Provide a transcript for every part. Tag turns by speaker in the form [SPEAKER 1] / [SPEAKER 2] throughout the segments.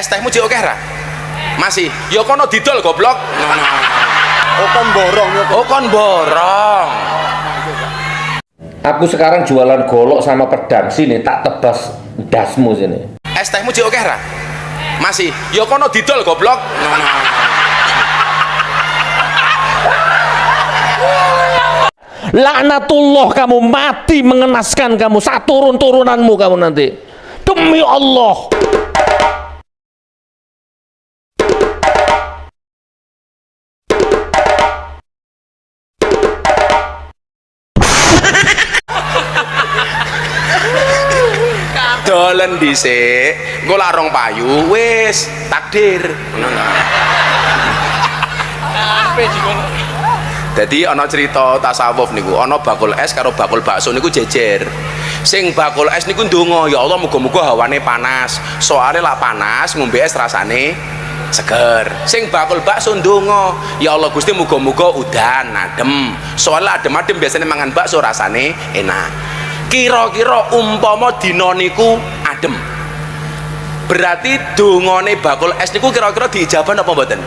[SPEAKER 1] Es tehmu jek akeh ra? Masih. Ya kono didol goblok.
[SPEAKER 2] Oh kon borong ya.
[SPEAKER 1] Oh kon borong.
[SPEAKER 3] Aku sekarang jualan golok sama pedang, sini tak tebas dasmu sini.
[SPEAKER 1] Es tehmu jek akeh ra? Masih. Ya kono didol goblok.
[SPEAKER 3] Laknatullah, kamu mati mengenaskan kamu, saturun-turunanmu kamu nanti. Demi Allah.
[SPEAKER 1] Dolen dhisik, engko larong payu wis takdir. Jadi ana cerita tasawuf niku, ana bakul es karo bakul bakso niku jejer. Sing bakul es niku ndonga, ya Allah muga-muga hawane panas. Soale lak panas ngombe es rasane seger. Sing bakul bakso ndonga, ya Allah Gusti muga-muga udan adem. Soale adem-adem biasanya mangan bakso rasane enak. Kira-kira umpama dina niku adem, berarti dongane bakul es niku kira-kira diijabah apa mboten?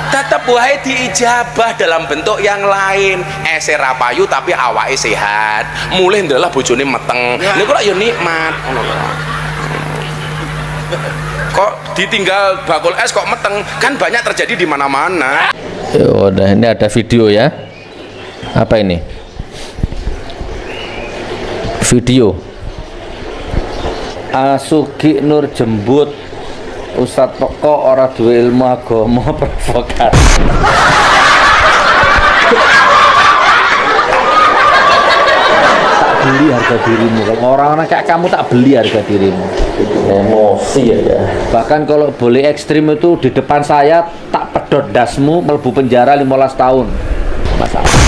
[SPEAKER 1] Tetep wae diijabah dalam bentuk yang lain. Ese ra payu tapi awake sehat, mulih ndalah bojone meteng. Niku lak ya nikmat. Kok ditinggal bakul es kok meteng, kan banyak terjadi di mana-mana.
[SPEAKER 3] Ya udah, ini ada video ya. Apa ini? Video Asuki Nur jembut Ustadz pokok ora duwe ilmu agama provokat. Tak beli harga dirimu. Kalau orang-orang kayak kamu tak beli harga dirimu. Emosi ya. Bahkan kalau boleh ekstrim itu di depan saya tak pedot dasmu, melebu penjara 15 tahun. Masalah.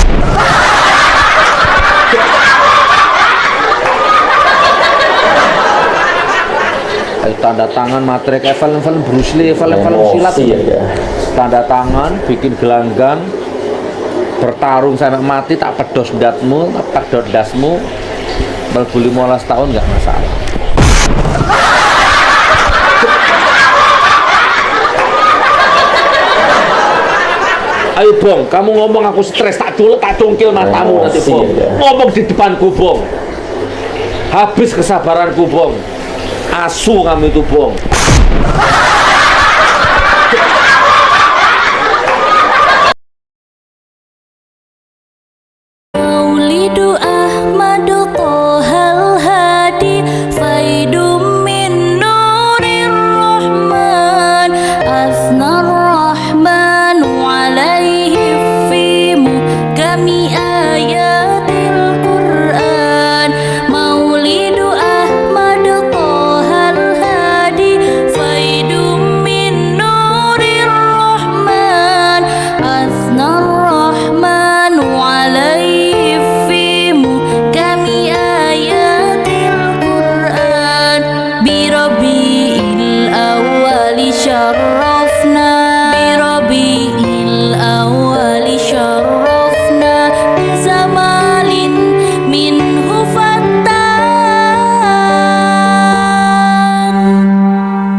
[SPEAKER 3] Tanda tangan materai kayak film-film Bruce Lee, film-film silat ya. Tanda tangan, bikin gelanggang, bertarung sampai mati, tak pedos datmu, tak pedot dasmu, melebu 15 tahun nggak masalah. Ayo Bong, kamu ngomong aku stres, tak cungkil matamu nanti Bong. Ngomong di depanku Bong. Habis kesabaranku Bong. Asu kamu itu Bong.
[SPEAKER 4] Maulidu Ahmadu Tohal Hadi Faidum min Nurir Rahman Asnar Rahman alaihi fi mukami ayatil Quran. Maulidu Ahmadu Tohal Hadi Faidum min Nurir Rahman Asnar Rahman alaihi fi mukami ayatil Quran. Birabi'il awwali syarrafna Birabi'il awwali syarrafna Bizamalin minhu fattan.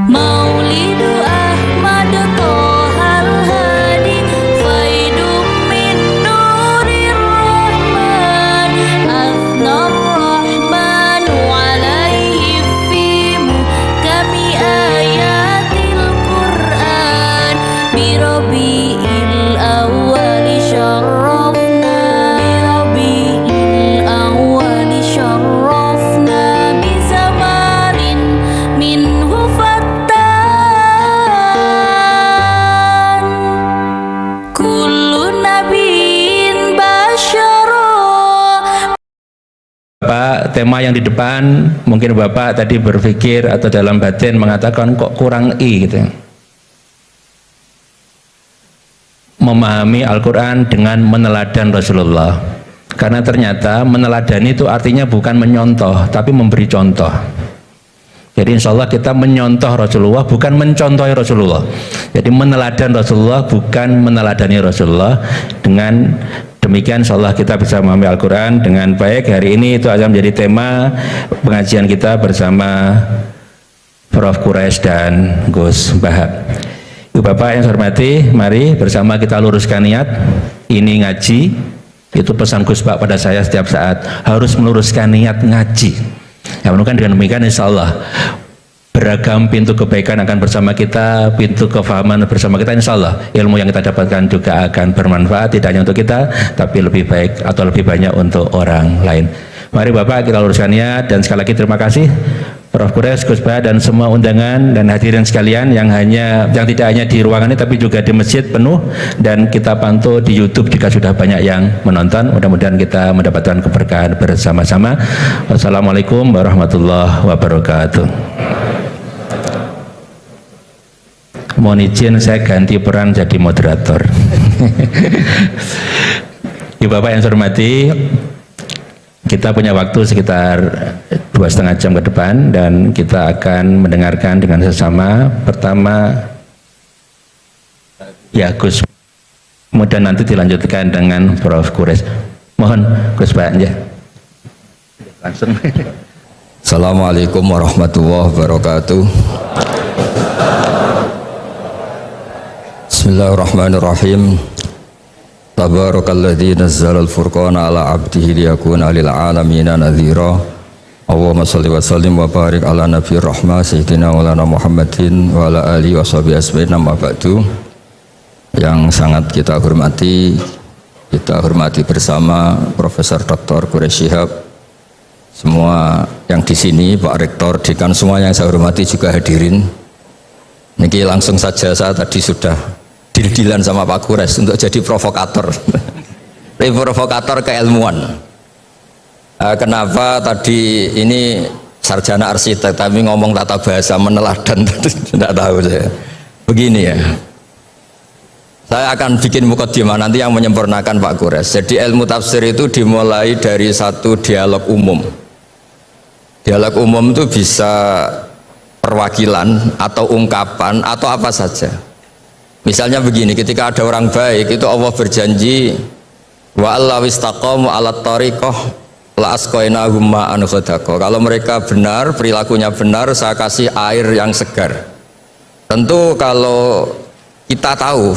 [SPEAKER 4] Maulidu Ahmad Tohal Hadi Faidum min Nurir Rahman Asnar Rahman alaihi fi mukami ayatil Quran. Birabi'il awwali syarrafna Birabi'il awwali syarrafna Bizamalin minhu fattan. Kullu nabiyyin basyara.
[SPEAKER 5] Bapak, tema yang di depan mungkin Bapak tadi berpikir atau dalam batin mengatakan kok kurang gitu. Memahami Al-Quran dengan meneladan Rasulullah, karena ternyata meneladani itu artinya bukan menyontoh tapi memberi contoh. Jadi insya Allah kita menyontoh Rasulullah bukan mencontohi Rasulullah. Jadi meneladan Rasulullah bukan meneladani Rasulullah. Dengan demikian insya Allah kita bisa memahami Al-Quran dengan baik. Hari ini itu akan menjadi tema pengajian kita bersama Prof. Quraisy dan Gus Bahak. Ibu Bapak yang saya hormati, mari bersama kita luruskan niat. Ini ngaji, itu pesan Gus Bahak pada saya setiap saat, harus meluruskan niat ngaji. Ya, menurutkan dengan demikian insya Allah beragam pintu kebaikan akan bersama kita, pintu kefahaman bersama kita, insya Allah ilmu yang kita dapatkan juga akan bermanfaat, tidak hanya untuk kita, tapi lebih baik atau lebih banyak untuk orang lain. Mari Bapak kita luruskan niat, dan sekali lagi terima kasih Prof. Quraisy, Gus Bahak, dan semua undangan dan hadirin sekalian yang tidak hanya di ruangan ini tapi juga di masjid penuh, dan kita pantau di YouTube jika sudah banyak yang menonton. Mudah-mudahan kita mendapatkan keberkahan bersama-sama. Wassalamualaikum warahmatullahi wabarakatuh. Mohon izin saya ganti peran jadi moderator. Ibu Bapak yang saya hormati, kita punya waktu sekitar 2,5 jam ke depan dan kita akan mendengarkan dengan sesama. Pertama ya Gus, kemudian nanti dilanjutkan dengan Prof. Quraisy. Mohon Gus Bahak ya. Langsung.
[SPEAKER 6] Assalamualaikum warahmatullahi wabarakatuh. Bismillahirrahmanirrahim. Tabarakalladzi nazzala al-furqana ala 'abdihi liyakuna lil 'alamina nadhira. Allahumma shalli wa sallim wa barik ala nabiyir rahmah sayyidina maulana Muhammadin wa ala alihi washabihi ajmain. Amma ba'du. Yang sangat kita hormati bersama Profesor Dr. Quraisy Shihab, semua yang di sini, Pak Rektor, Dekan, semua yang saya hormati juga hadirin. Niki langsung saja, saya tadi sudah deal-dealan sama Pak Quraisy untuk jadi provokator. Provokator keilmuan. Kenapa tadi ini sarjana arsitek tapi ngomong tata bahasa meneladan, tidak tahu saya. Begini ya, saya akan bikin mukadimah nanti yang menyempurnakan Pak Quraisy. Jadi ilmu tafsir itu dimulai dari satu dialog umum. Dialog umum itu bisa perwakilan atau ungkapan atau apa saja. Misalnya begini, ketika ada orang baik itu Allah berjanji wa allawistaqamu alat tariqah la asqainahum ma'an ghadaqah. Kalau mereka benar, perilakunya benar, saya kasih air yang segar. Tentu kalau kita tahu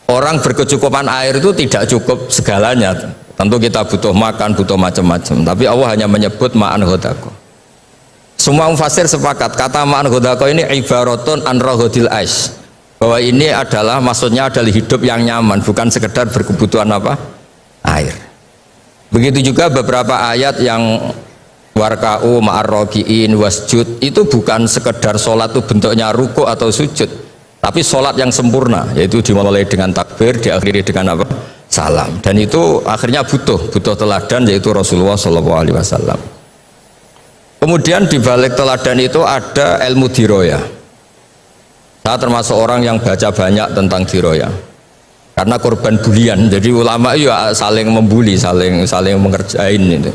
[SPEAKER 6] orang berkecukupan air itu tidak cukup segalanya. Tentu kita butuh makan, butuh macam-macam. Tapi Allah hanya menyebut ma'an ghadaqah. Semua mufassir sepakat kata ma'an ghadaqah ini ibaratun an raghadil ais, bahwa ini adalah maksudnya adalah hidup yang nyaman, bukan sekedar berkebutuhan apa? Air. Begitu juga beberapa ayat yang warka'u ma'ar raki'in wasjud, itu bukan sekedar sholat itu bentuknya ruku atau sujud, tapi sholat yang sempurna, yaitu dimulai dengan takbir, diakhiri dengan apa? Salam. Dan itu akhirnya butuh teladan, yaitu Rasulullah SAW. Kemudian di balik teladan itu ada ilmu diroya. Saya termasuk orang yang baca banyak tentang diroya karena korban bulian. Jadi ulama itu ya saling membuli, saling mengerjain itu.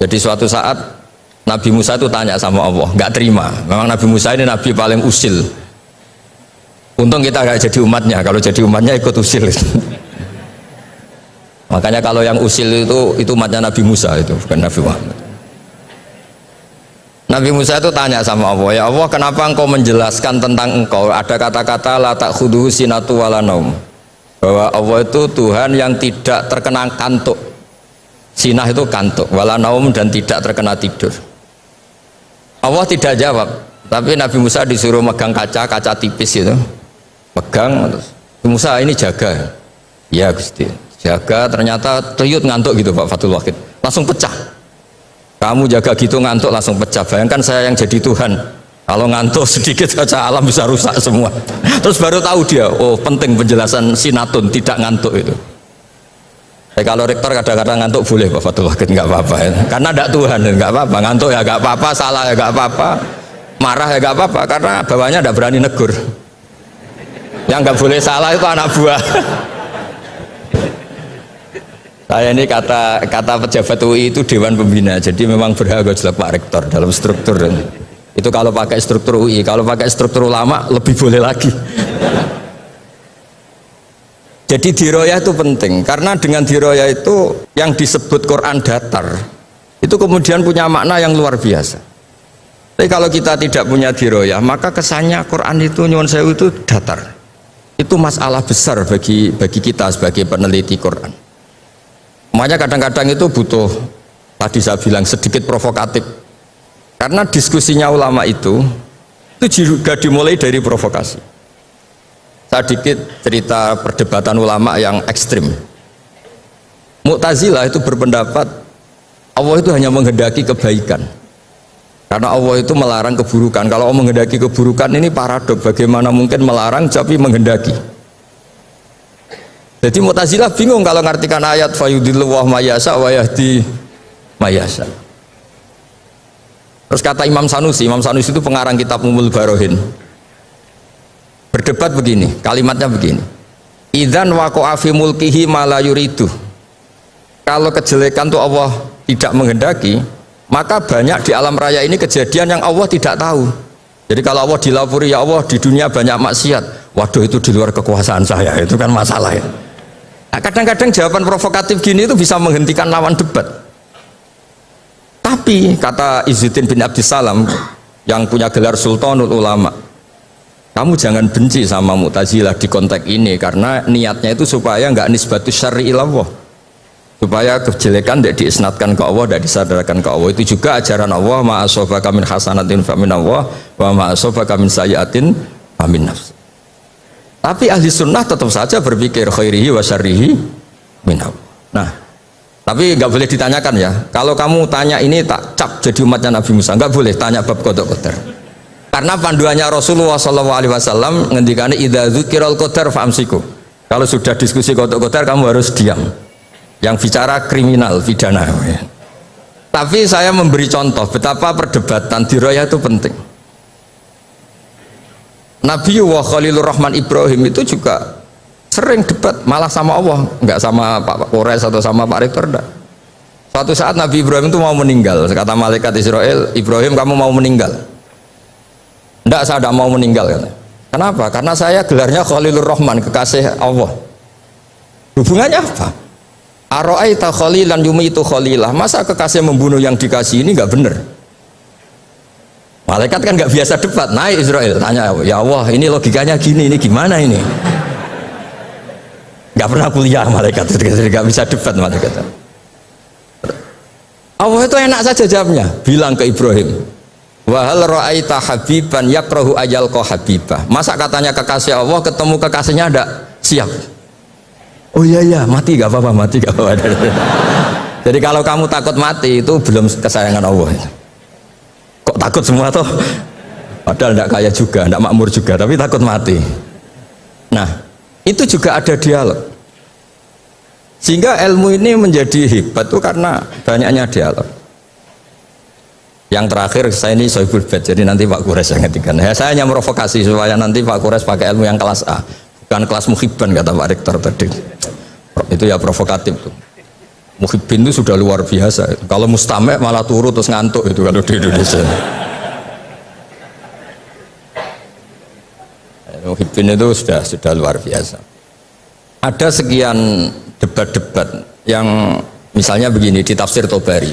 [SPEAKER 6] Jadi suatu saat Nabi Musa itu tanya sama Allah, nggak terima. Memang Nabi Musa ini Nabi paling usil. Untung kita nggak jadi umatnya. Kalau jadi umatnya ikut usil. Makanya kalau yang usil itu umatnya Nabi Musa, itu bukan Nabi Muhammad. Nabi Musa itu tanya sama Allah, ya Allah, kenapa engkau menjelaskan tentang engkau ada kata-kata la ta'khudhuhu sinatu wala naum, bahwa Allah itu Tuhan yang tidak terkena kantuk. Sinah itu kantuk, wala naum, dan tidak terkena tidur. Allah tidak jawab, tapi Nabi Musa disuruh megang kaca tipis itu, pegang terus, Musa ini jaga. Ya Gusti, jaga, ternyata teriyut ngantuk gitu Pak Fathul Wahid, langsung pecah. Kamu jaga gitu ngantuk langsung pecah. Bayangkan saya yang jadi Tuhan, kalau ngantuk sedikit kaca alam bisa rusak semua. Terus baru tahu dia, oh penting penjelasan sinatun, tidak ngantuk itu. Kalau rektor kadang-kadang ngantuk boleh Pak Fathul Wahid, nggak apa-apa ya. Karena tidak Tuhan, nggak apa-apa. Ngantuk ya nggak apa-apa, salah ya nggak apa-apa, marah ya nggak apa-apa, karena bawahnya tidak berani negur. Yang nggak boleh salah itu anak buah. Saya ini kata pejabat UI itu Dewan Pembina, jadi memang berhak jelas Pak Rektor dalam struktur. Itu kalau pakai struktur UI, kalau pakai struktur ulama lebih boleh lagi. Jadi diroya itu penting, karena dengan diroya itu yang disebut Quran datar, itu kemudian punya makna yang luar biasa. Tapi kalau kita tidak punya diroyah, maka kesannya Quran itu nyuwun sewu itu datar. Itu masalah besar bagi kita sebagai peneliti Quran. Makanya kadang-kadang itu butuh, tadi saya bilang sedikit provokatif. Karena diskusinya ulama itu juga dimulai dari provokasi. Saya sedikit cerita perdebatan ulama yang ekstrim. Mu'tazilah itu berpendapat Allah itu hanya menghendaki kebaikan. Karena Allah itu melarang keburukan. Kalau Allah menghendaki keburukan ini paradok. Bagaimana mungkin melarang tapi menghendaki? Jadi Mu'tazilah bingung kalau ngartikan ayat fayudillu wa mayasa wa yahdi mayasa. Terus kata Imam Sanusi itu pengarang kitab Umul Barohin. Berdebat begini, kalimatnya begini. Idzan waqa'a fi mulkihi ma la yuridu. Kalau kejelekan itu Allah tidak menghendaki, maka banyak di alam raya ini kejadian yang Allah tidak tahu. Jadi kalau Allah dilapuri, ya Allah di dunia banyak maksiat, waduh itu di luar kekuasaan saya, itu kan masalah ya. Nah, kadang-kadang jawaban provokatif gini itu bisa menghentikan lawan debat. Tapi kata Izzuddin bin Abdissalam yang punya gelar Sultanul Ulama, kamu jangan benci sama Mu'tazilah di konteks ini, karena niatnya itu supaya nggak nisbatus syarri ilallah, supaya kejelekan tidak diisnatkan ke Allah, tidak disadarkan ke Allah. Itu juga ajaran Allah, ma asabaka min hasanatin fa min Allah wa ma asabaka min sayyi'atin fa min nafs. Tapi ahli sunnah tetap saja berpikir khairihi wa syarrihi min Allah. Nah, tapi nggak boleh ditanyakan ya, kalau kamu tanya ini tak cap jadi umatnya Nabi Musa, nggak boleh tanya bab qada qadar, karena panduannya Rasulullah SAW ngendikane idza dzukiral qadar fa'amsiku. Kalau sudah diskusi qada qadar kamu harus diam. Yang bicara kriminal, pidana. Tapi saya memberi contoh betapa perdebatan diroyah itu penting. Nabi wa Khalilur Rahman Ibrahim itu juga sering debat, malah sama Allah, nggak sama Pak Kores atau sama Pak Rektor. Suatu saat Nabi Ibrahim itu mau meninggal, kata malaikat Israel, Ibrahim kamu mau meninggal? Enggak, saya tidak mau meninggal. Kenapa? Karena saya gelarnya Khalilur Rahman, kekasih Allah. Hubungannya apa? Aro'aita khalilan yumitu khalilah. Masa kekasih membunuh yang dikasih ini nggak benar? Malaikat kan nggak biasa debat. Naik Israel tanya, ya Allah ini logikanya gini, ini gimana ini? Nggak pernah kuliah malaikat, nggak bisa debat malaikat. Allah itu enak saja jawabnya, bilang ke Ibrahim, wahal ra'aita habiban yakrahu ajal ko habibah. Masa katanya kekasih Allah ketemu kekasihnya ada siap? Oh iya mati gak apa-apa, mati gak apa-apa. Jadi kalau kamu takut mati itu belum kesayangan Allah. Kok takut semua toh? Padahal tidak kaya juga, tidak makmur juga, tapi takut mati. Nah itu juga ada dialog. Sehingga ilmu ini menjadi hebat tuh karena banyaknya dialog. Yang terakhir saya ini Sohibul Bait, jadi nanti Pak Kures yang ngetikan. Ya, saya hanya merovokasi supaya nanti Pak Kures pakai ilmu yang kelas A, bukan kelas muhibban kata Pak Rektor tadi. Itu ya provokatif tuh. Muhibbin itu sudah luar biasa. Kalau mustame malah turut terus ngantuk itu kalau di Indonesia. Muhibbin itu sudah luar biasa. Ada sekian debat-debat yang misalnya begini di tafsir Tobari.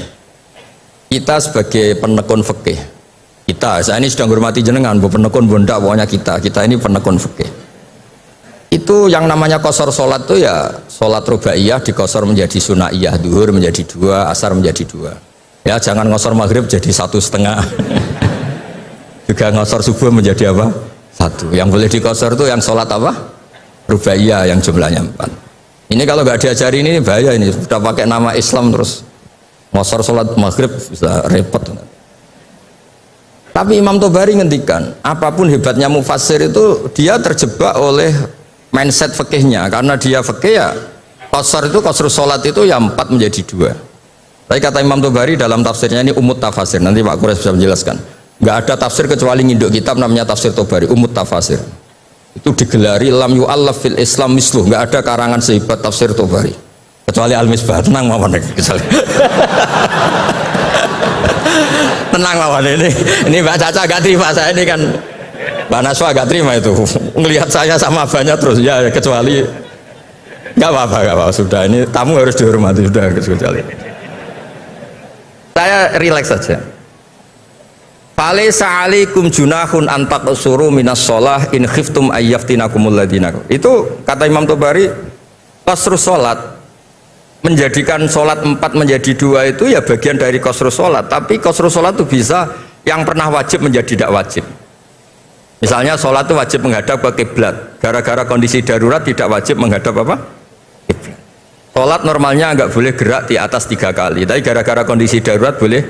[SPEAKER 6] Kita sebagai penekun fikih, saya ini sedang hormati jenengan, bu penekun bunda, pokoknya kita ini penekun fikih. Itu yang namanya qasar sholat itu ya sholat rubaiyah dikosor menjadi sunaiyah, duhur menjadi 2, asar menjadi 2. Ya jangan ngosor maghrib jadi 1,5. Juga ngosor subuh menjadi apa? 1. Yang boleh dikosor itu yang sholat apa? Rubaiyah yang jumlahnya 4. Ini kalau nggak diajari ini bahaya, ini sudah pakai nama Islam terus ngosor sholat maghrib bisa repot. Tapi Imam Tobari ngendikan, apapun hebatnya mufassir itu dia terjebak oleh mindset fikihnya, karena dia fikih ya qasar itu qasrus sholat itu ya 4 menjadi 2. Tapi kata Imam Tobari dalam tafsirnya ini umut tafasir, nanti Pak Kures bisa menjelaskan, nggak ada tafsir kecuali nginduk kitab namanya tafsir Tobari, umut tafasir. Itu digelari lam yu'allaf fil Islam misluh, nggak ada karangan sehebat tafsir Tobari kecuali Al-Misbah. Tenang mawon tenang mawon, ini Mbak Caca agak terima, saya ini kan Mbak Naswa agak terima itu ngelihat saya sama abahnya terus ya, kecuali nggak apa-apa, sudah ini tamu harus dihormati, sudah kecuali saya relax saja. Falaisa 'alaikum junahun an taqsuru minas shalah in khiftum ayyaftinakumul ladina. Itu kata Imam Tobari, qasrus salat, menjadikan salat 4 menjadi 2 itu ya bagian dari qasrus salat, tapi qasrus salat itu bisa yang pernah wajib menjadi tidak wajib. Misalnya salat itu wajib menghadap ke kiblat, gara-gara kondisi darurat tidak wajib menghadap apa? Kiblat. Salat normalnya nggak boleh gerak di atas 3 kali, tapi gara-gara kondisi darurat boleh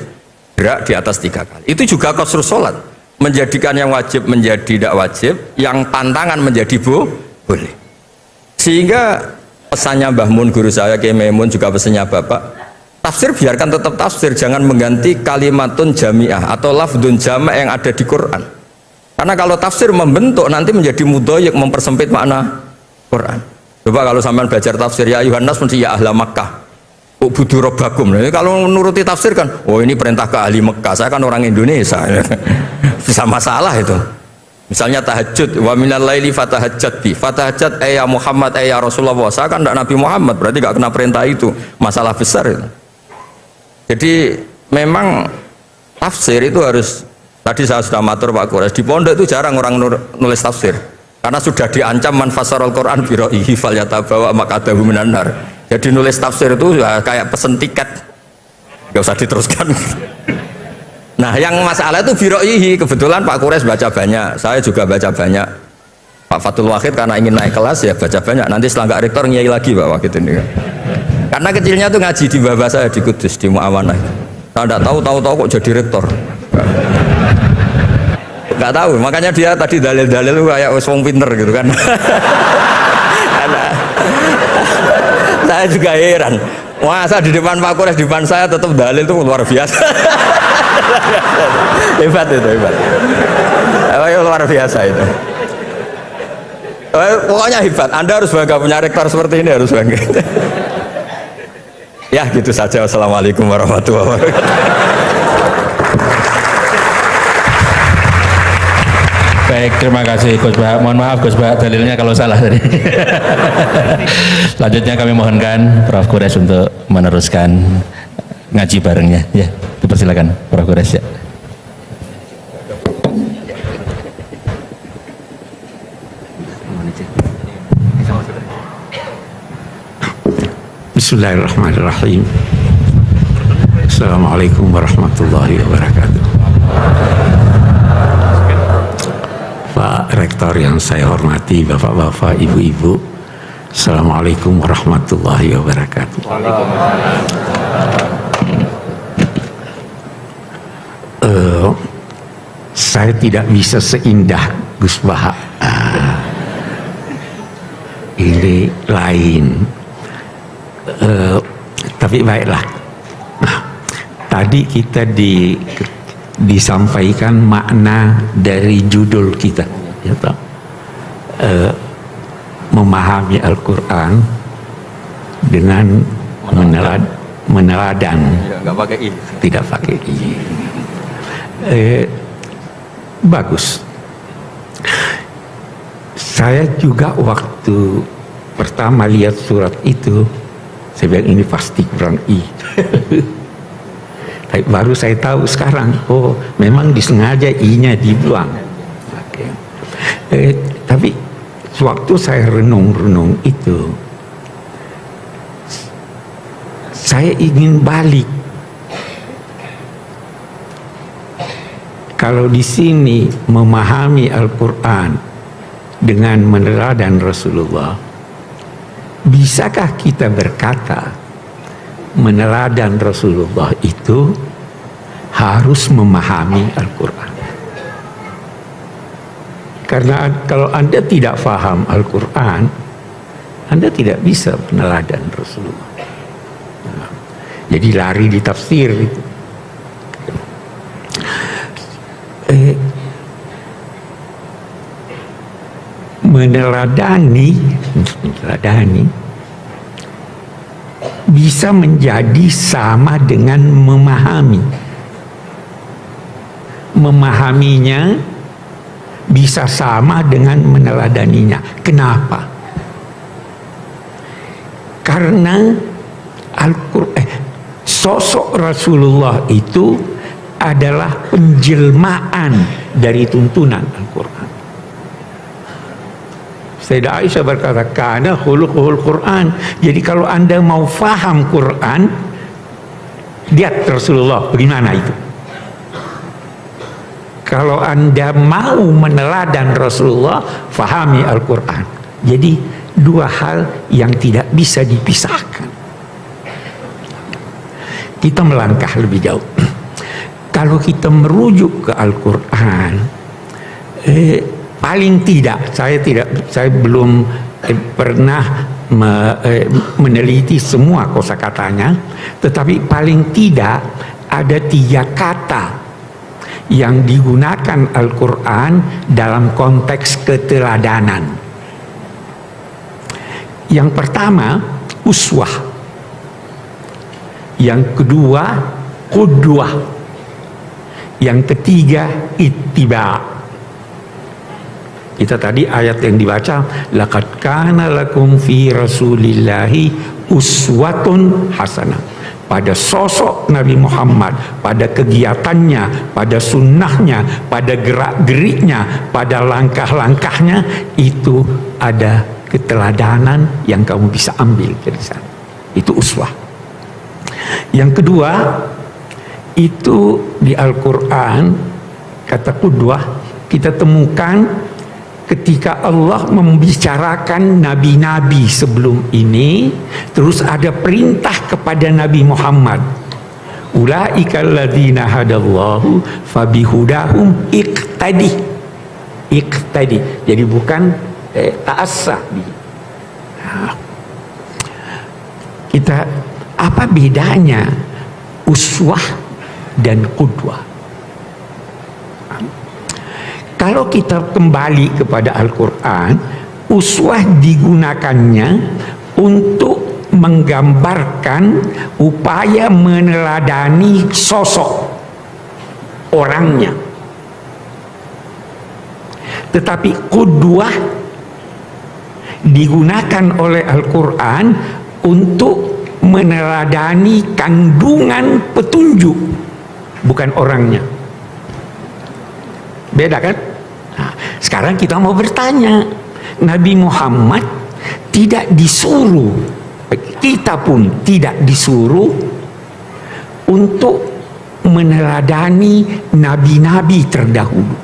[SPEAKER 6] gerak di atas 3 kali. Itu juga qasrus salat, menjadikan yang wajib menjadi tidak wajib, yang pantangan menjadi boleh. Sehingga pesannya Mbah Mun, guru saya Kiai Maimun, juga pesannya Bapak, tafsir biarkan tetap tafsir, jangan mengganti kalimatun jami'ah atau lafdun jama' yang ada di Quran. Karena kalau tafsir membentuk nanti menjadi mudhoyik, mempersempit makna Quran. Coba kalau sampean belajar tafsir ya ayuhan nas mesti ya ahla Makkah budu robbakum. Kalau menuruti tafsir kan, oh ini perintah ke ahli Mekah, saya kan orang Indonesia. Bisa masalah itu. Misalnya tahajud, wa minal laili fatahajjat bi. Fatahajjat ya Muhammad ya Rasulullah. Saya kan tidak Nabi Muhammad, berarti nggak kena perintah itu. Masalah besar itu. Jadi memang tafsir itu harus, tadi saya sudah matur Pak Quraisy, di pondok itu jarang orang nulis tafsir. Karena sudah diancam man fasarul Quran bi ra'yihi falyatabawa maq'adahu minan nar. Jadi nulis tafsir itu ya kayak pesen tiket, nggak usah diteruskan. Nah yang masalah itu biroihi, kebetulan Pak Quraisy baca banyak, saya juga baca banyak. Pak Fatul Wahid karena ingin naik kelas ya baca banyak. Nanti setelah nggak rektor nyai lagi Pak Wahid ini. Karena kecilnya tuh ngaji di bawah saya di Kudus di Muawanah. Saya nggak tahu kok jadi rektor. Nggak tahu, makanya dia tadi dalil-dalil kayak wong pinter gitu kan. Saya juga heran, masa di depan Pak Quraisy, di depan saya tetap dalil itu luar biasa. Hebat itu, hebat. Luar biasa itu. Pokoknya hebat, Anda harus bangga punya rektor seperti ini, harus bangga. Ya gitu saja, wassalamualaikum warahmatullahi wabarakatuh.
[SPEAKER 5] Baik, terima kasih Gus Bah. Mohon maaf Gus Bah, dalilnya kalau salah tadi. Selanjutnya kami mohonkan Prof. Quraisy untuk meneruskan ngaji barengnya. Ya, dipersilakan Prof. Quraisy. Ya.
[SPEAKER 7] Bismillahirrahmanirrahim. Assalamualaikum warahmatullahi wabarakatuh. Pak Rektor yang saya hormati, Bapak-bapak, Ibu-ibu, Assalamualaikum warahmatullahi wabarakatuh. Saya tidak bisa seindah Gus Baha. Ini lain. Tapi baiklah. Nah, tadi kita disampaikan makna dari judul kita, ya toh? Memahami Al-Quran dengan meneladan, tidak pakai i. Bagus. Saya juga waktu pertama lihat surat itu, saya bilang ini pasti kurang i. Baru saya tahu sekarang, oh memang disengaja i-nya dibuang. Okay. Tapi sewaktu saya renung-renung itu, saya ingin balik. Kalau di sini memahami Al-Quran dengan meneladan Rasulullah, bisakah kita berkata meneladan Rasulullah itu harus memahami Al-Quran? Karena kalau Anda tidak paham Al-Quran, Anda tidak bisa meneladan Rasulullah. Nah, jadi lari di tafsir itu. Meneladani bisa menjadi sama dengan memahami. Memahaminya bisa sama dengan meneladaninya. Kenapa? Karena sosok Rasulullah itu adalah penjelmaan dari tuntunan Al-Quran. Sayyidah Aisyah berkata, kana khuluquhul Quran. Jadi kalau Anda mau faham Quran, lihat Rasulullah bagaimana itu. Kalau Anda mau meneladan Rasulullah, fahami Al-Quran. Jadi dua hal yang tidak bisa dipisahkan. Kita melangkah lebih jauh. Kalau kita merujuk ke Al-Quran, paling tidak, saya belum pernah meneliti semua kosakatanya, tetapi paling tidak ada 3 kata yang digunakan Al-Quran dalam konteks keteladanan. Yang pertama, uswah. Yang kedua, qudwah. Yang ketiga, ittiba'. Kita tadi ayat yang dibaca, laqad kana lakum fi rasulillahi uswatun hasanah. Pada sosok Nabi Muhammad, pada kegiatannya, pada sunnahnya, pada gerak-geriknya, pada langkah-langkahnya, itu ada keteladanan yang kamu bisa ambil dari sana. Itu uswah. Yang kedua, itu di Al-Quran, kata qudwah, kita temukan ketika Allah membicarakan nabi-nabi sebelum ini, terus ada perintah kepada Nabi Muhammad, ulaika alladzina hadallahu fabihudahum iqtadi. Jadi bukan ta'assa. Kita, apa bedanya uswah dan qudwah? Kalau kita kembali kepada Al-Quran, uswah digunakannya untuk menggambarkan upaya meneladani sosok orangnya. Tetapi qudwah digunakan oleh Al-Quran untuk meneladani kandungan petunjuk, bukan orangnya. Beda kan? Nah, sekarang kita mau bertanya, Nabi Muhammad tidak disuruh, kita pun tidak disuruh untuk meneladani nabi-nabi terdahulu,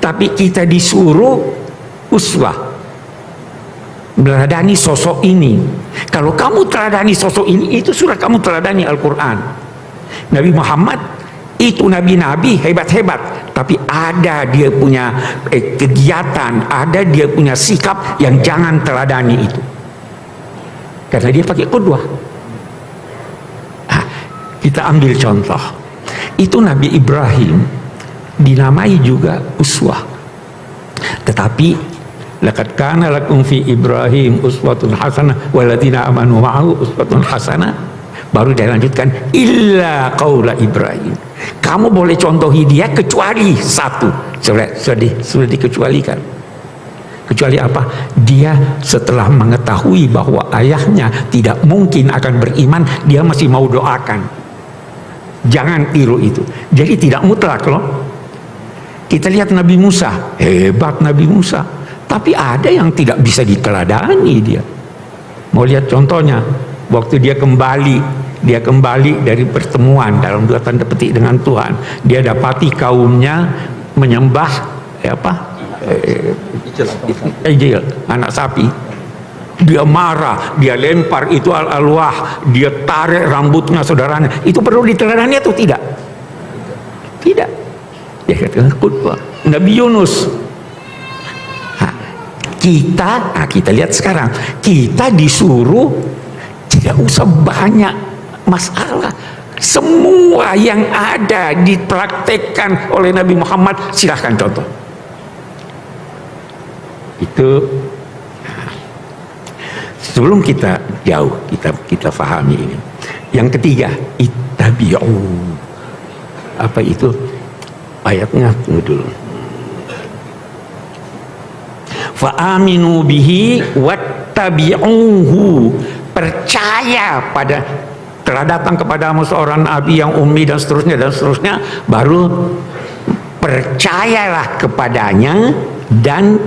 [SPEAKER 7] tapi kita disuruh uswah, meneladani sosok ini. Kalau kamu teladani sosok ini, itu sudah kamu teladani Al-Quran. Nabi Muhammad itu nabi-nabi hebat-hebat, tapi ada dia punya kegiatan, ada dia punya sikap yang jangan teladani itu, karena dia pakai qudwah. Kita ambil contoh, itu Nabi Ibrahim dinamai juga uswah, tetapi laqad kana lakum fi Ibrahim uswatun hasanah walladzina amanu ma'ahu uswatun hasanah. Baru dia lanjutkan, illa qaula Ibrahim. Kamu boleh contohi dia kecuali satu. Sudah dikecualikan. Kecuali apa? Dia setelah mengetahui bahwa ayahnya tidak mungkin akan beriman, dia masih mau doakan. Jangan tiru itu. Jadi tidak mutlak loh. Kita lihat Nabi Musa, hebat Nabi Musa. Tapi ada yang tidak bisa diteladani dia. Mau lihat contohnya? Waktu dia kembali dari pertemuan dalam 2 tanda petik dengan Tuhan, dia dapati kaumnya menyembah ijil, anak sapi. Dia marah, dia lempar itu al-alwah, dia tarik rambutnya saudaranya. Itu perlu diteladani atau tidak? Tidak. Dia katakan qudwah. Nabi Yunus. Kita lihat sekarang, kita disuruh tidak usah banyak masalah, semua yang ada dipraktekkan oleh Nabi Muhammad, silahkan contoh. Itu sebelum kita jauh, kita fahami ini. Yang ketiga, ittabi'u. Apa itu? Ayatnya tunggu dulu. Fa'aminu bihi wattabi'uhu. Percaya pada telah datang kepadamu seorang nabi yang ummi dan seterusnya, baru percayalah kepadanya dan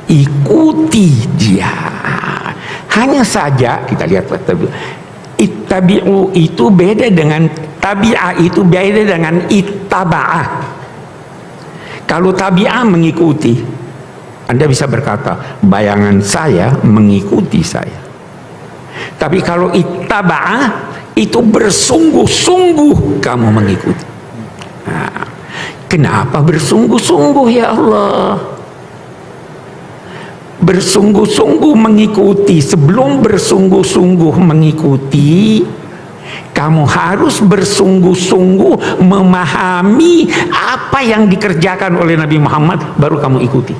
[SPEAKER 7] ikuti dia. Hanya saja kita lihat ittabi'u itu beda dengan tabi'ah, itu beda dengan ittaba'ah. Kalau tabi'ah mengikuti, Anda bisa berkata bayangan saya mengikuti saya. Tapi kalau ittaba'ah itu bersungguh-sungguh kamu mengikuti. Nah, kenapa bersungguh-sungguh ya Allah? Bersungguh-sungguh mengikuti. Sebelum bersungguh-sungguh mengikuti, kamu harus bersungguh-sungguh memahami apa yang dikerjakan oleh Nabi Muhammad, baru kamu ikuti.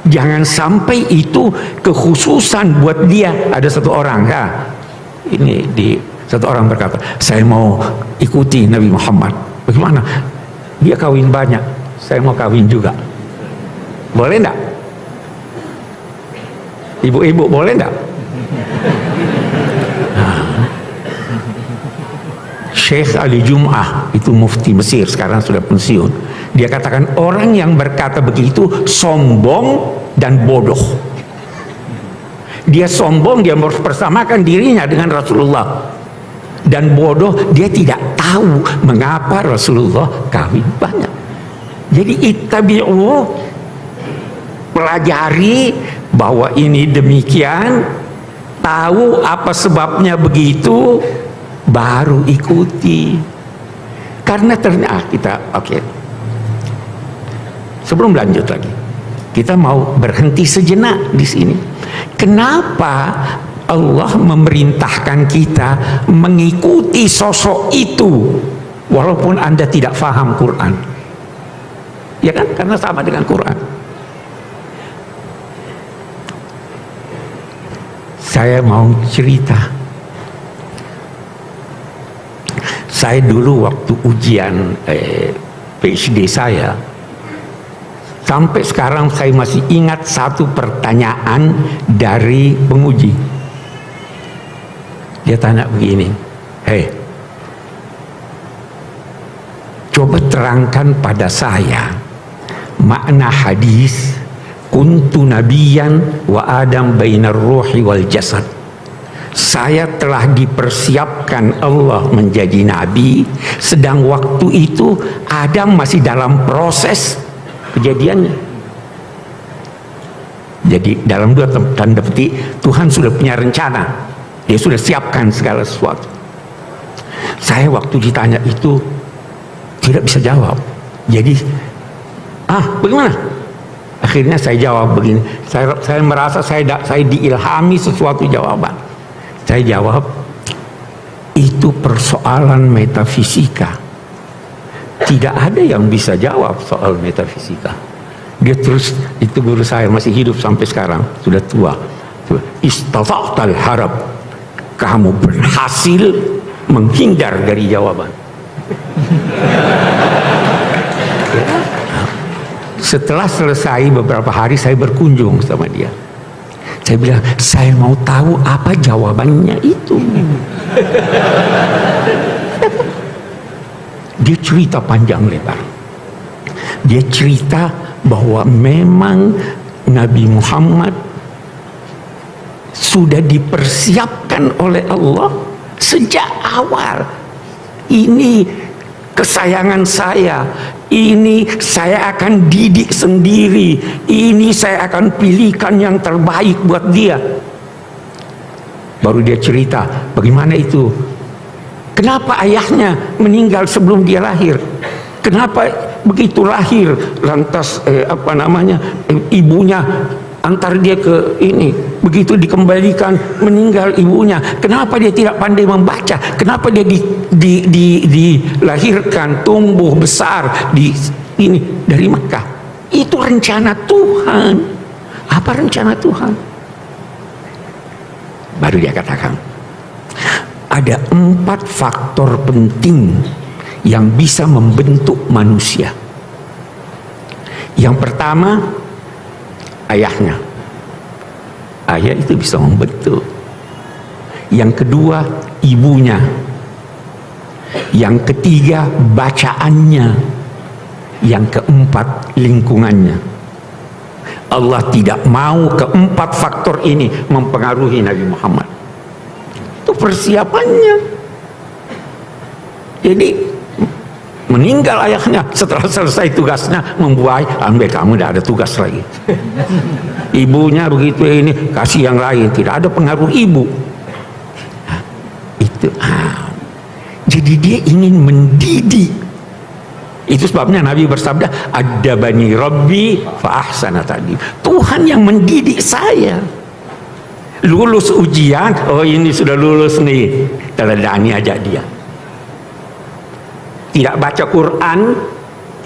[SPEAKER 7] Jangan sampai itu kekhususan buat dia. Ada satu orang, satu orang berkata, saya mau ikuti Nabi Muhammad. Bagaimana? Dia kawin banyak, saya mau kawin juga. Boleh enggak? Ibu-ibu boleh enggak? Syekh Ali Jum'ah, itu mufti Mesir, sekarang sudah pensiun. Dia katakan orang yang berkata begitu sombong dan bodoh. Dia sombong, dia mempersamakan dirinya dengan Rasulullah. Dan bodoh, dia tidak tahu mengapa Rasulullah kawin banyak. Jadi ittabi'u, pelajari bahwa ini demikian, tahu apa sebabnya begitu, baru ikuti. Karena ternyata kita, sebelum lanjut lagi, kita mau berhenti sejenak di sini. Kenapa Allah memerintahkan kita mengikuti sosok itu walaupun Anda tidak faham Quran? Ya kan? Karena sama dengan Quran. Saya mau cerita. Saya dulu waktu ujian PhD saya, sampai sekarang saya masih ingat satu pertanyaan dari penguji. Dia tanya begini, coba terangkan pada saya makna hadis kuntu nabiyan wa adam bainar ruhi wal jasad. Saya telah dipersiapkan Allah menjadi nabi, sedang waktu itu Adam masih dalam proses kejadiannya. Jadi dalam dua tanda petik, Tuhan sudah punya rencana, dia sudah siapkan segala sesuatu. Saya waktu ditanya itu tidak bisa jawab. Jadi bagaimana? Akhirnya saya jawab begini. Saya merasa saya diilhami sesuatu jawaban. Saya jawab, itu persoalan metafisika. Tidak ada yang bisa jawab soal metafisika. Dia terus, itu guru saya masih hidup sampai sekarang, sudah tua. Istata'tal harab, kamu berhasil menghindar dari jawaban. Setelah selesai beberapa hari, saya berkunjung sama dia. Saya bilang, saya mau tahu apa jawabannya itu. Dia cerita panjang lebar. Dia cerita bahwa memang Nabi Muhammad sudah dipersiapkan oleh Allah sejak awal. Ini kesayangan saya, ini saya akan didik sendiri, ini saya akan pilihkan yang terbaik buat dia. Baru dia cerita bagaimana itu, kenapa ayahnya meninggal sebelum dia lahir, kenapa begitu lahir lantas ibunya antar dia ke ini, begitu dikembalikan meninggal ibunya. Kenapa dia tidak pandai membaca? Kenapa dia dilahirkan, tumbuh besar di ini dari Mekah? Itu rencana Tuhan. Apa rencana Tuhan? Baru dia katakan, ada 4 faktor penting yang bisa membentuk manusia. Yang pertama, ayahnya. Ayah itu bisa membentuk. yang kedua ibunya, yang ketiga bacaannya, yang keempat lingkungannya. Allah tidak mau keempat faktor ini mempengaruhi Nabi Muhammad. Itu persiapannya. Jadi meninggal ayahnya, setelah selesai tugasnya membuai, ambil kamu tidak ada tugas lagi. Ibunya begitu, ini kasih yang lain, tidak ada pengaruh ibu. Nah, itu jadi dia ingin mendidik. Itu sebabnya Nabi bersabda, adabani Rabbi fa ahsana ta'dib. Tuhan yang mendidik saya. Lulus ujian, oh ini sudah lulus nih, teladani aja dia. Tidak baca Quran,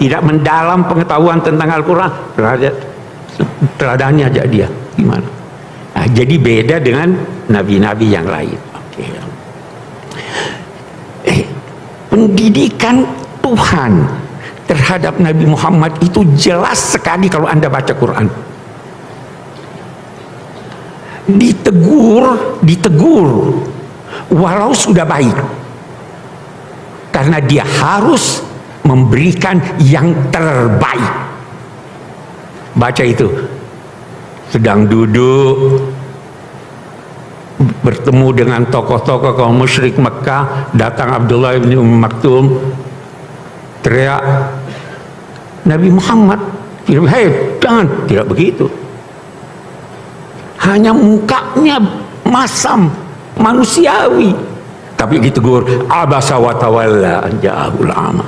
[SPEAKER 7] tidak mendalam pengetahuan tentang Al-Quran, teladani aja dia. Gimana? Nah, jadi beda dengan nabi-nabi yang lain. Okay. Pendidikan Tuhan terhadap Nabi Muhammad itu jelas sekali kalau Anda baca Quran. Ditegur walau sudah baik, karena dia harus memberikan yang terbaik. Baca itu, sedang duduk bertemu dengan tokoh-tokoh kaum musyrik Mekah, datang Abdullah bin Maktum, teriak Nabi Muhammad, hei jangan, tidak begitu. Hanya mukanya masam, manusiawi, tapi ditegur, abasa wa tawalla an ja'ahul a'ma.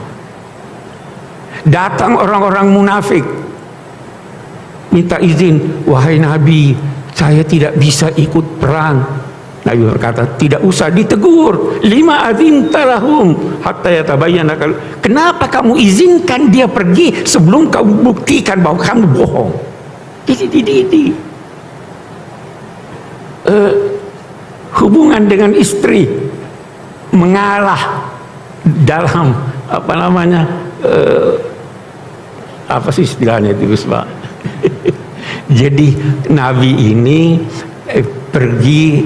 [SPEAKER 7] Datang orang-orang munafik minta izin, wahai Nabi, saya tidak bisa ikut perang. Nabi berkata, tidak usah, ditegur. Lima adzinta lahum hatta yatabayyana. Kenapa kamu izinkan dia pergi sebelum kamu buktikan bahwa kamu bohong? Hubungan dengan istri mengalah dalam apa namanya, apa sih istilahnya itu Pak? Jadi Nabi ini pergi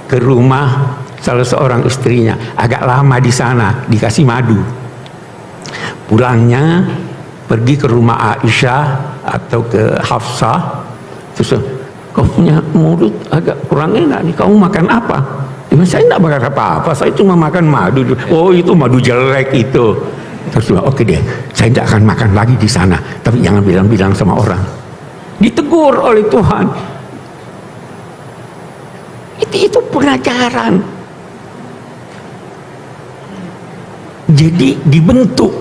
[SPEAKER 7] ke rumah salah seorang istrinya, agak lama di sana, dikasih madu. Pulangnya pergi ke rumah Aisyah atau ke Hafsah, terus kau punya mulut agak kurang enak nih, kamu makan apa? Saya tidak makan apa-apa, saya cuma makan madu. Oh itu madu jelek itu. Terus oke deh, saya tidak akan makan lagi di sana, tapi jangan bilang-bilang sama orang. Ditegur oleh Tuhan. Itu pengajaran. Jadi dibentuk.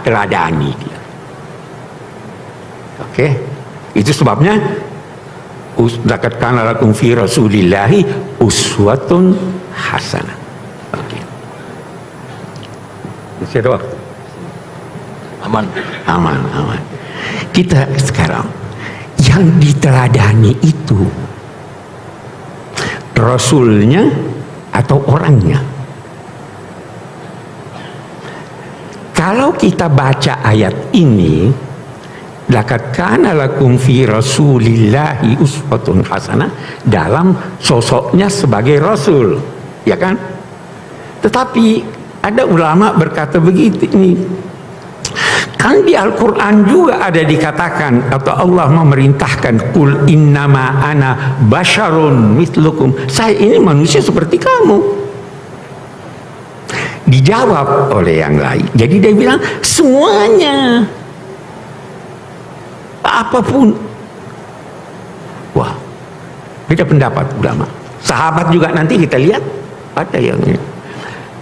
[SPEAKER 7] Teladani dia. Oke. Itu sebabnya laqad kana lakum fi Rasulillahi uswatun hasanah. Oke. Masih ada waktu? Aman. Kita sekarang yang diteladani itu Rasulnya atau orangnya? Kalau kita baca ayat ini, laqad kana lakum fi Rasulillahi uswatun hasanah, dalam sosoknya sebagai Rasul, ya kan? Tetapi ada ulama berkata begitu ini. Kan di Al-Quran juga ada dikatakan, atau Allah memerintahkan, kul innama ana basyarun mislukum, saya ini manusia seperti kamu. Dijawab oleh yang lain. Jadi dia bilang semuanya, apapun. Wah, beda pendapat ulama. Sahabat juga nanti kita lihat ada yang ini.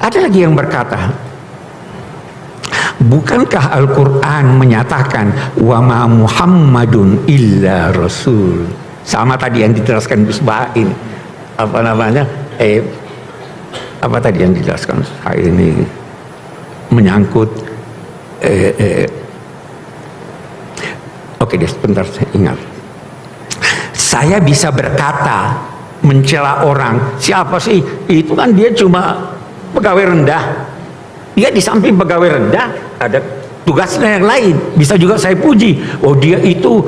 [SPEAKER 7] Ada lagi yang berkata, bukankah Al-Quran menyatakan wa ma Muhammadun illa Rasul? Sama tadi yang dijelaskan Gus Bain. Apa namanya? Apa tadi yang dijelaskan? Ini menyangkut oke deh, sebentar saya ingat. Saya bisa berkata mencela orang, siapa sih? Itu kan dia cuma pegawai rendah. Dia di samping pegawai rendah ada tugasnya yang lain. Bisa juga saya puji, oh dia itu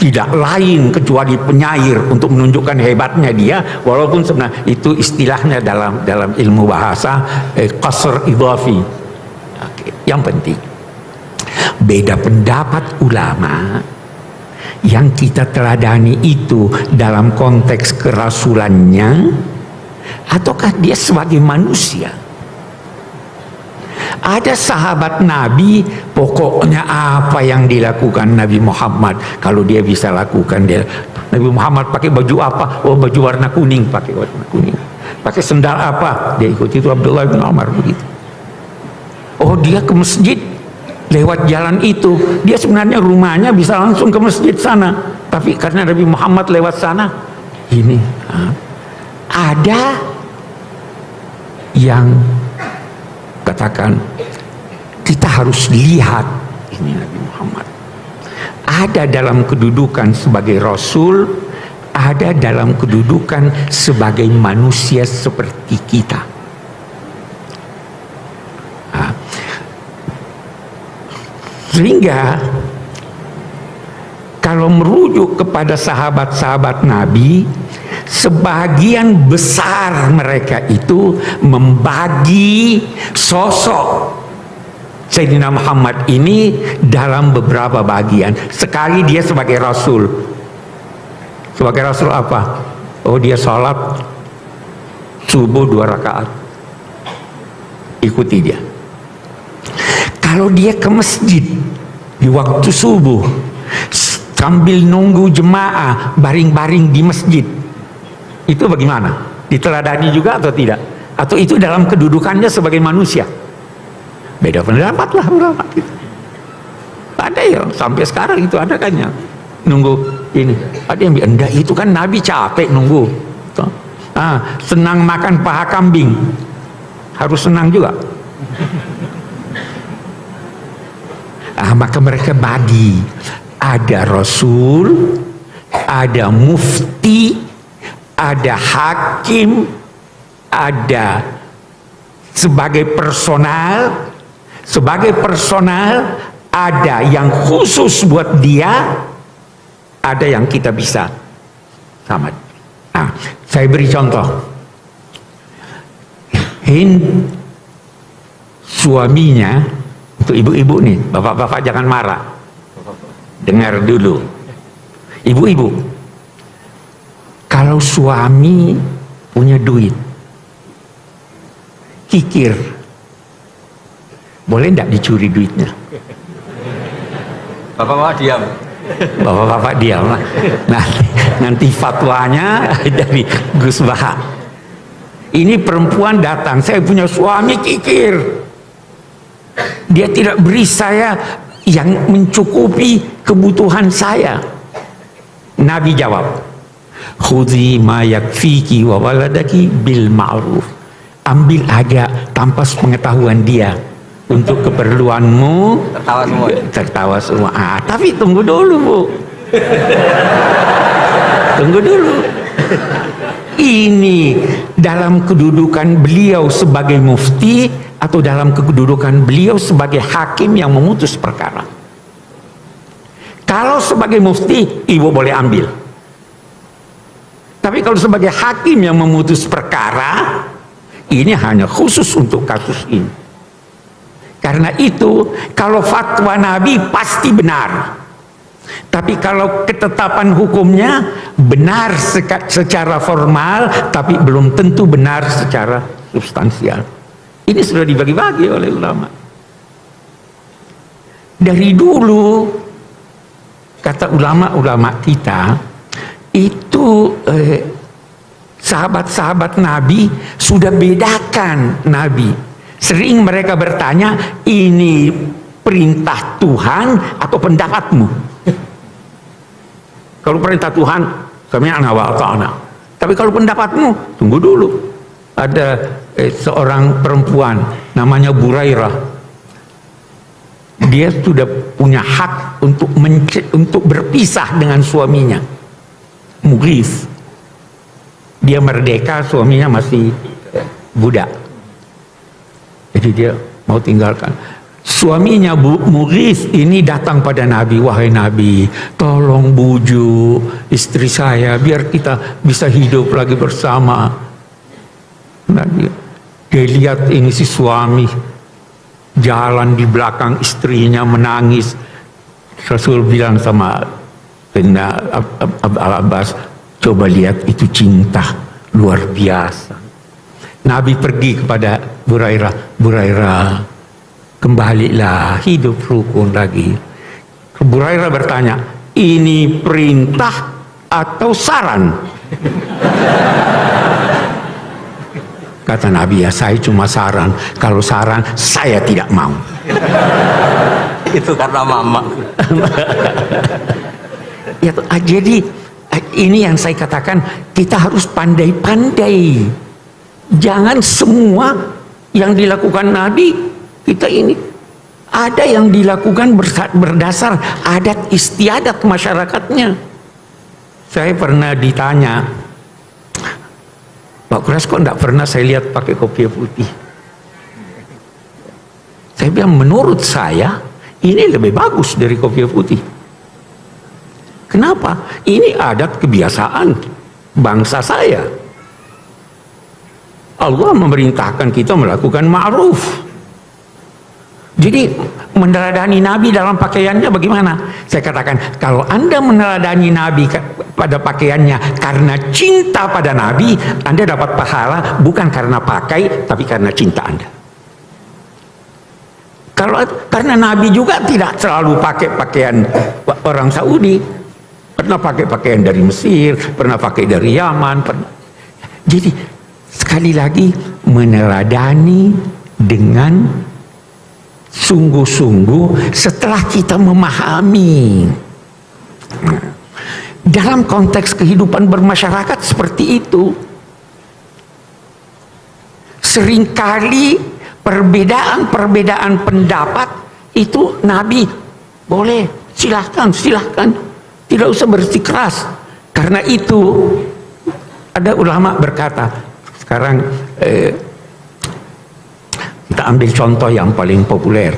[SPEAKER 7] tidak lain kecuali penyair untuk menunjukkan hebatnya dia, walaupun sebenarnya itu istilahnya dalam ilmu bahasa qasr idhafi. Oke. Yang penting beda pendapat ulama yang kita teladani itu dalam konteks kerasulannya ataukah dia sebagai manusia. Ada sahabat Nabi, pokoknya apa yang dilakukan Nabi Muhammad, kalau dia bisa lakukan, dia Nabi Muhammad pakai baju apa? Oh, baju warna kuning, pakai warna kuning. Pakai sendal apa? Dia ikuti. Itu Abdullah bin Umar begitu. Oh, dia ke masjid lewat jalan itu, dia sebenarnya rumahnya bisa langsung ke masjid sana, tapi karena Nabi Muhammad lewat sana, ini ada yang katakan kita harus lihat ini Nabi Muhammad ada dalam kedudukan sebagai Rasul, ada dalam kedudukan sebagai manusia seperti kita. Sehingga kalau merujuk kepada sahabat-sahabat Nabi, sebagian besar mereka itu membagi sosok Sayyidina Muhammad ini dalam beberapa bagian. Sekali dia sebagai Rasul. Sebagai Rasul apa? Oh, dia sholat subuh 2 rakaat. Ikuti dia. Kalau dia ke masjid di waktu subuh sambil nunggu jemaah baring-baring di masjid, itu bagaimana? Diteladani juga atau tidak? Atau itu dalam kedudukannya sebagai manusia? Beda pendapat lah ulama. Ada ya sampai sekarang itu ada kan ya, nunggu ini. Ada yang bilang enggak, itu kan Nabi capek nunggu. Senang makan paha kambing, harus senang juga. Maka mereka bagi, ada Rasul, ada mufti, ada hakim, ada sebagai personal. Sebagai personal ada yang khusus buat dia, ada yang kita bisa sama. Saya beri contoh. Hind suaminya, untuk ibu-ibu nih, bapak-bapak jangan marah, dengar dulu. Ibu-ibu, kalau suami punya duit, kikir, boleh enggak dicuri duitnya?
[SPEAKER 6] Bapak-bapak diam.
[SPEAKER 7] Bapak-bapak diam. Nah, nanti fatwanya dari Gus Baha. Ini perempuan datang, saya punya suami kikir, dia tidak beri saya yang mencukupi kebutuhan saya. Nabi jawab, khudhi ma yakfiki wa waladaki bil ma'ruf. Ambil aja tanpa pengetahuan dia untuk keperluanmu.
[SPEAKER 6] Tertawa semua.
[SPEAKER 7] Tertawa semua. Tapi tunggu dulu, Bu. Tunggu dulu. Ini dalam kedudukan beliau sebagai mufti atau dalam kedudukan beliau sebagai hakim yang memutus perkara. Kalau sebagai mufti, ibu boleh ambil. Tapi kalau sebagai hakim yang memutus perkara, ini hanya khusus untuk kasus ini. Karena itu, kalau fatwa Nabi pasti benar. Tapi kalau ketetapan hukumnya benar secara formal, tapi belum tentu benar secara substansial. Ini sudah dibagi-bagi oleh ulama. Dari dulu, kata ulama-ulama kita, itu sahabat-sahabat Nabi sudah bedakan Nabi. Sering mereka bertanya, ini perintah Tuhan atau pendapatmu? Kalau perintah Tuhan, kami wa ta'ana. Tapi kalau pendapatmu, tunggu dulu. Ada seorang perempuan namanya Burairah. Dia sudah punya hak untuk berpisah dengan suaminya, Mughith. Dia merdeka, suaminya masih budak. Jadi dia mau tinggalkan. Suaminya Mughith ini datang pada Nabi, wahai Nabi, tolong bujuk istri saya biar kita bisa hidup lagi bersama. Nabi, dia lihat ini si suami jalan di belakang istrinya menangis. Rasul bilang sama Al-Abbas, coba lihat itu cinta luar biasa. Nabi pergi kepada Burairah, kembalilah hidup rukun lagi. Burairah bertanya, ini perintah atau saran? Kata Nabi, ya saya cuma saran. Kalau saran saya tidak mau.
[SPEAKER 6] Itu karena mama.
[SPEAKER 7] Ya, jadi ini yang saya katakan, kita harus pandai-pandai. Jangan semua yang dilakukan Nabi kita ini. Ada yang dilakukan berdasar adat istiadat masyarakatnya. Saya pernah ditanya, Pak Kuras kok enggak pernah saya lihat pakai kopiah putih? Saya bilang, menurut saya ini lebih bagus dari kopiah putih. Kenapa? Ini adat kebiasaan bangsa saya. Allah memerintahkan kita melakukan ma'ruf. Jadi meneladani Nabi dalam pakaiannya bagaimana? Saya katakan, kalau Anda meneladani Nabi pada pakaiannya karena cinta pada Nabi, Anda dapat pahala bukan karena pakai, tapi karena cinta Anda. Kalau karena Nabi juga tidak selalu pakai pakaian orang Saudi, pernah pakai pakaian dari Mesir, pernah pakai dari Yaman, pernah. Jadi sekali lagi meneladani dengan sungguh-sungguh setelah kita memahami. Dalam konteks kehidupan bermasyarakat seperti itu, seringkali perbedaan pendapat itu Nabi boleh, silahkan, tidak usah bersikeras. Karena itu ada ulama berkata, sekarang kita ambil contoh yang paling populer.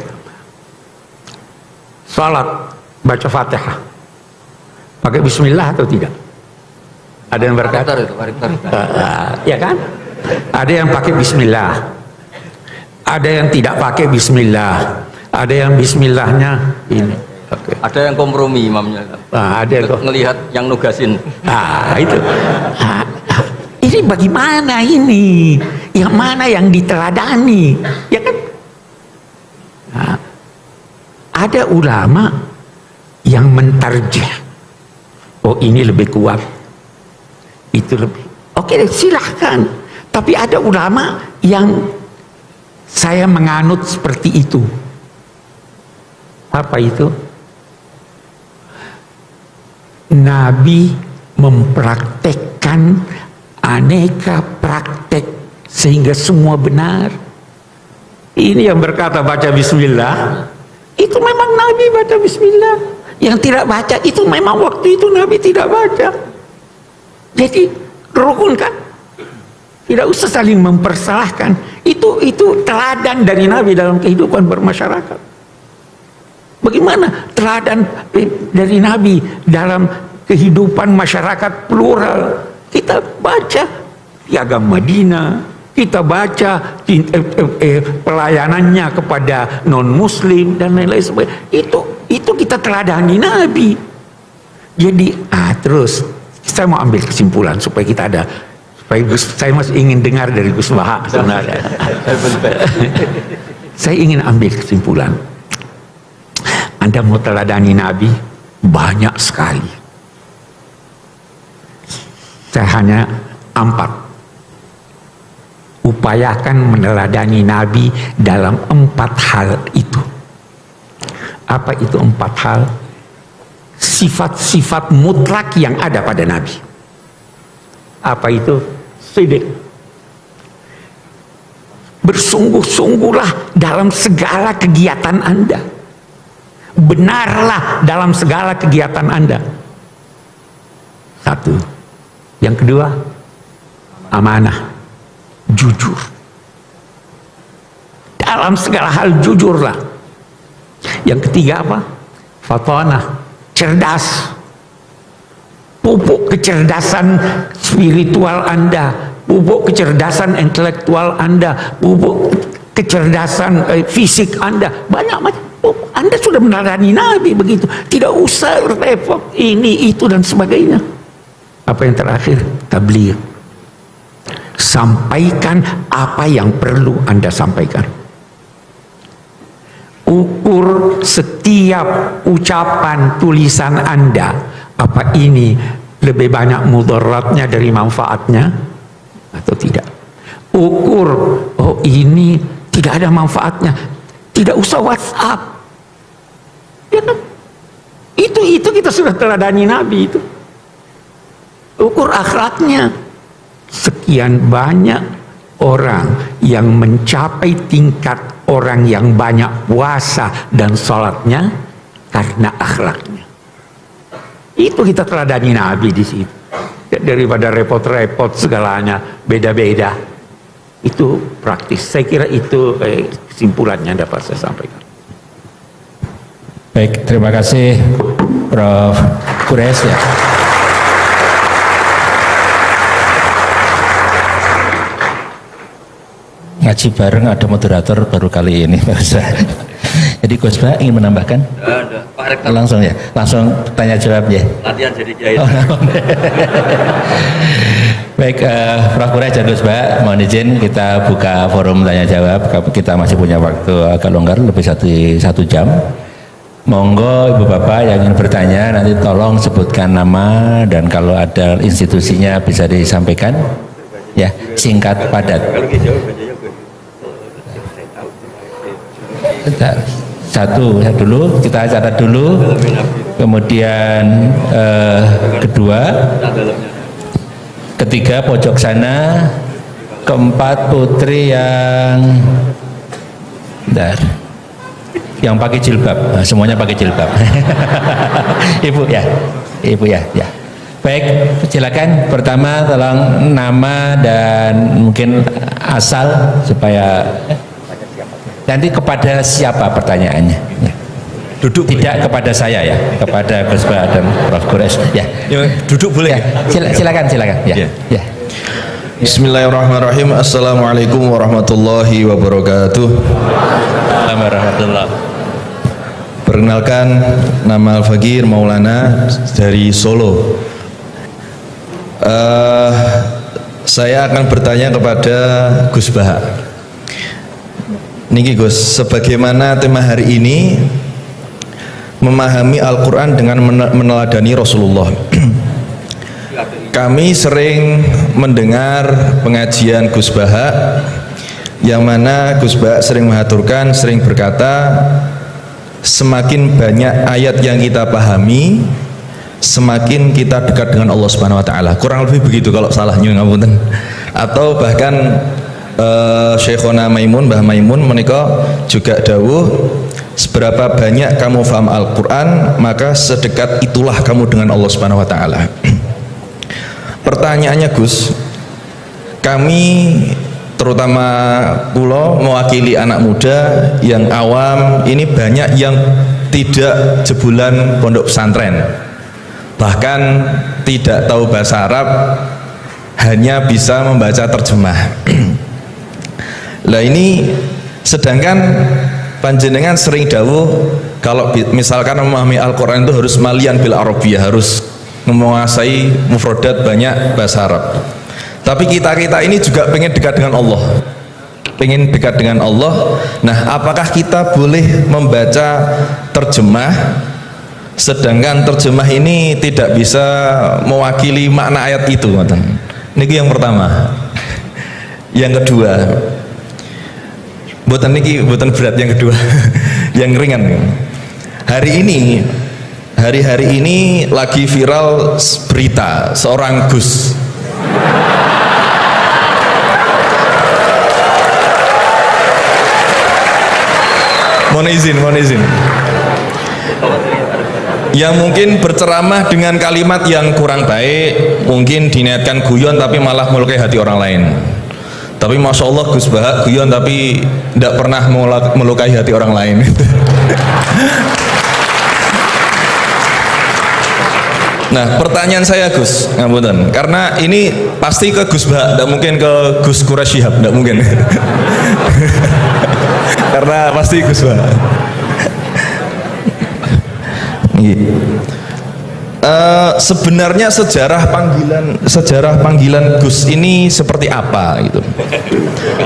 [SPEAKER 7] Salat baca Fatihah pakai bismillah atau tidak? Ada yang berkata ya kan? Ada yang pakai bismillah, ada yang tidak pakai bismillah, ada yang bismillahnya ini. Okay.
[SPEAKER 6] Ada yang kompromi imamnya.
[SPEAKER 7] Ada yang
[SPEAKER 6] ngelihat yang nugasin.
[SPEAKER 7] Itu. Ini bagaimana ini? Yang mana yang diteladani? Ya kan? Ada ulama yang mentarjih. Oh, ini lebih kuat. Itu lebih. Oke, silahkan. Tapi ada ulama yang saya menganut seperti itu. Apa itu? Nabi mempraktekkan aneka praktek sehingga semua benar. Ini yang berkata baca bismillah, itu memang Nabi baca bismillah. Yang tidak baca itu memang waktu itu Nabi tidak baca. Jadi rukun kan? Tidak usah saling mempersalahkan. Itu teladan dari Nabi dalam kehidupan bermasyarakat. Bagaimana teladan dari Nabi dalam kehidupan masyarakat plural? Kita baca piagam Madinah, kita baca pelayanannya kepada non-muslim dan lain-lain sebagainya. Itu kita teladani Nabi. Jadi terus saya mau ambil kesimpulan supaya kita ada, supaya saya masih ingin dengar dari Gus Baha sebenarnya. Saya ingin ambil kesimpulan. Anda mau teladani Nabi banyak sekali. Saya hanya 4. Upayakan meneladani Nabi dalam 4 hal itu. Apa itu 4 hal? Sifat-sifat mutlak yang ada pada Nabi. Apa itu? Sidq. Bersungguh-sungguhlah dalam segala kegiatan Anda. Benarlah dalam segala kegiatan Anda. 1. Yang kedua, amanah, jujur. Dalam segala hal jujurlah. Yang ketiga apa? Fatanah, cerdas. Pupuk kecerdasan spiritual Anda, pupuk kecerdasan intelektual Anda, pupuk kecerdasan fisik Anda, banyak macam. Anda sudah meneladani Nabi begitu, tidak usah repot ini itu dan sebagainya. Apa yang terakhir? Tabligh. Sampaikan apa yang perlu Anda sampaikan. Ukur setiap ucapan tulisan Anda, apa ini lebih banyak mudaratnya dari manfaatnya atau tidak. Ukur, oh ini tidak ada manfaatnya, tidak usah WhatsApp, ya kan? Itu kita sudah teladani Nabi itu. Ukur akhlaknya. Sekian banyak orang yang mencapai tingkat orang yang banyak puasa dan sholatnya karena akhlaknya. Itu kita teladani Nabi di situ. Daripada repot-repot segalanya beda-beda. Itu praktis. Saya kira itu kesimpulannya dapat saya sampaikan.
[SPEAKER 5] Baik, terima kasih Prof. Quraisy ya. Ngaji bareng ada moderator baru kali ini Pak Ustaz. Jadi Gus Bah ingin menambahkan?
[SPEAKER 3] Pak Rektor.
[SPEAKER 5] Langsung ya, langsung tanya jawab ya.
[SPEAKER 3] Latihan jadi jahit.
[SPEAKER 5] Baik, Prof. Quraisy dan Gus Bah, mohon izin kita buka forum tanya jawab. Kita masih punya waktu agak longgar, lebih satu jam. Monggo Ibu Bapak yang ingin bertanya nanti tolong sebutkan nama dan kalau ada institusinya bisa disampaikan. Ya, singkat padat. Satu dulu, kita catat dulu. Kemudian kedua, ketiga pojok sana, keempat putri yang pakai jilbab, semuanya pakai jilbab. Ibu ya. Baik, silakan. Pertama tolong nama dan mungkin asal supaya nanti kepada siapa pertanyaannya. Ya.
[SPEAKER 8] Duduk
[SPEAKER 5] tidak kepada saya ya, kepada Gus Bah dan Prof. Quraisy ya.
[SPEAKER 8] Duduk boleh
[SPEAKER 5] ya? Silakan ya. Ya.
[SPEAKER 8] Bismillahirrahmanirrahim. Assalamualaikum warahmatullahi wabarakatuh.
[SPEAKER 5] Warahmatullahi.
[SPEAKER 8] Perkenalkan, nama Al-Faqir Maulana dari Solo. Saya akan bertanya kepada Gus Bah. Niki Gus, sebagaimana tema hari ini memahami Al-Quran dengan meneladani Rasulullah. Kami sering mendengar pengajian Gus Bah, yang mana Gus Bah sering mengaturkan, sering berkata, semakin banyak ayat yang kita pahami, semakin kita dekat dengan Allah Subhanahu wa taala. Kurang lebih begitu kalau salah nyuwun ngapunten. Atau bahkan Syekhona Maimun, Mbah Maimun menika juga dawuh, seberapa banyak kamu paham Al-Qur'an, maka sedekat itulah kamu dengan Allah Subhanahu wa taala. Pertanyaannya Gus, kami terutama kula mewakili anak muda yang awam ini banyak yang tidak jebulan pondok pesantren, bahkan tidak tahu bahasa Arab, hanya bisa membaca terjemah. Lah ini sedangkan panjenengan sering dawuh kalau misalkan memahami Al-Quran itu harus malian bil Arabiyah, harus menguasai mufradat banyak bahasa Arab. Tapi kita ini juga pengen dekat dengan Allah, pengen dekat dengan Allah. Nah, apakah kita boleh membaca terjemah sedangkan terjemah ini tidak bisa mewakili makna ayat itu? Ini yang pertama. Yang kedua, buatan berat yang kedua, yang ringan. Hari-hari ini lagi viral berita seorang Gus. Mohon izin. Yang mungkin berceramah dengan kalimat yang kurang baik, mungkin diniatkan guyon tapi malah melukai hati orang lain. Tapi Masya Allah Gus Baha guyon tapi tidak pernah melukai hati orang lain. Nah, pertanyaan saya Gus, ngapunten, karena ini pasti ke Gus Baha, tidak mungkin ke Gus Quraisy Shihab, tidak mungkin. Karena pasti Gus Baha. Sebenarnya sejarah panggilan Gus ini seperti apa gitu?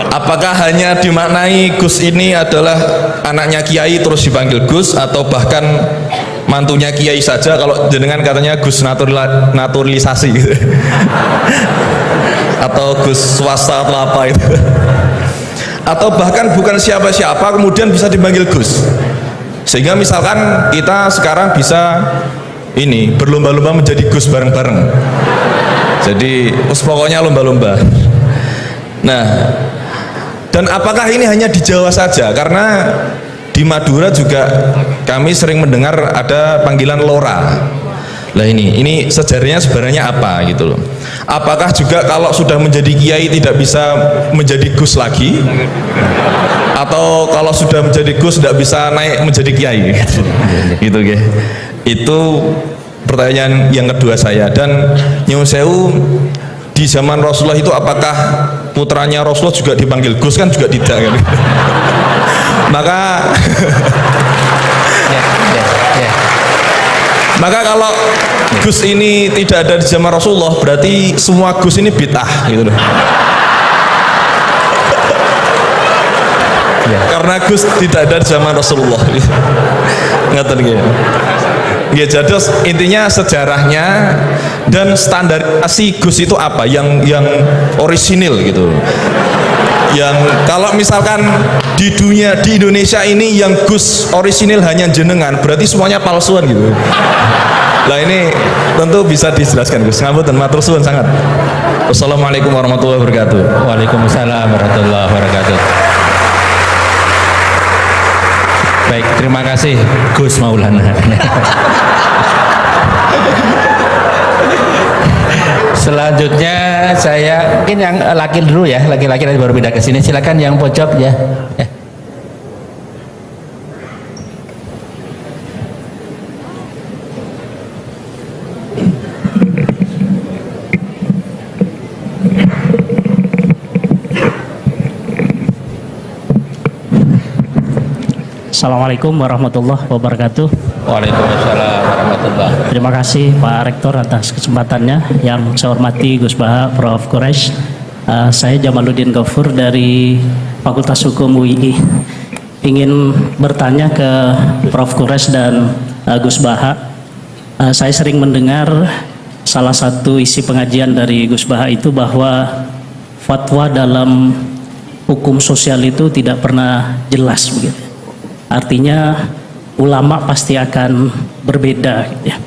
[SPEAKER 8] Apakah hanya dimaknai Gus ini adalah anaknya Kiai terus dipanggil Gus, atau bahkan mantunya Kiai saja, kalau jenengan katanya Gus naturalisasi gitu. Atau Gus swasta atau apa itu, atau bahkan bukan siapa-siapa kemudian bisa dipanggil Gus, sehingga misalkan kita sekarang bisa ini berlomba-lomba menjadi Gus bareng-bareng, jadi pokoknya lomba-lomba. Nah, dan apakah ini hanya di Jawa saja? Karena di Madura juga kami sering mendengar ada panggilan Lora. Lah ini sejarahnya sebenarnya apa gitu loh. Apakah juga kalau sudah menjadi kiai tidak bisa menjadi Gus lagi? Atau kalau sudah menjadi Gus tidak bisa naik menjadi kiai? Gitu ya. Itu pertanyaan yang kedua saya. Dan nyuwun sewu, di zaman Rasulullah itu apakah putranya Rasulullah juga dipanggil Gus? Kan juga tidak kan? Maka kalau Gus ini tidak ada di zaman Rasulullah, berarti semua Gus ini bid'ah gitu loh. Karena Gus tidak ada di zaman Rasulullah. Ngerti nggih? Ya, jadi intinya sejarahnya dan standarisasi Gus itu apa yang orisinil gitu. Yang kalau misalkan di dunia, di Indonesia ini yang Gus orisinil hanya jenengan, berarti semuanya palsuan gitu. Lah ini tentu bisa dijelaskan Gus. Ngapunten, matur suwun sangat. Wassalamualaikum warahmatullahi wabarakatuh.
[SPEAKER 5] Waalaikumsalam warahmatullahi wabarakatuh. Baik, terima kasih Gus Maulana. Selanjutnya saya mungkin yang laki dulu ya, laki-laki nanti baru pindah ke sini. Silakan yang pojok ya.
[SPEAKER 9] Assalamualaikum warahmatullahi wabarakatuh.
[SPEAKER 5] Waalaikumsalam warahmatullahi.
[SPEAKER 9] Terima kasih Pak Rektor atas kesempatannya. Yang saya hormati Gus Baha, Prof. Quraisy. Saya Jamaluddin Ghafur dari Fakultas Hukum UII. Ingin bertanya ke Prof. Quraisy dan Gus Baha. Saya sering mendengar salah satu isi pengajian dari Gus Baha itu bahwa fatwa dalam hukum sosial itu tidak pernah jelas begitu. Artinya ulama pasti akan berbeda gitu ya.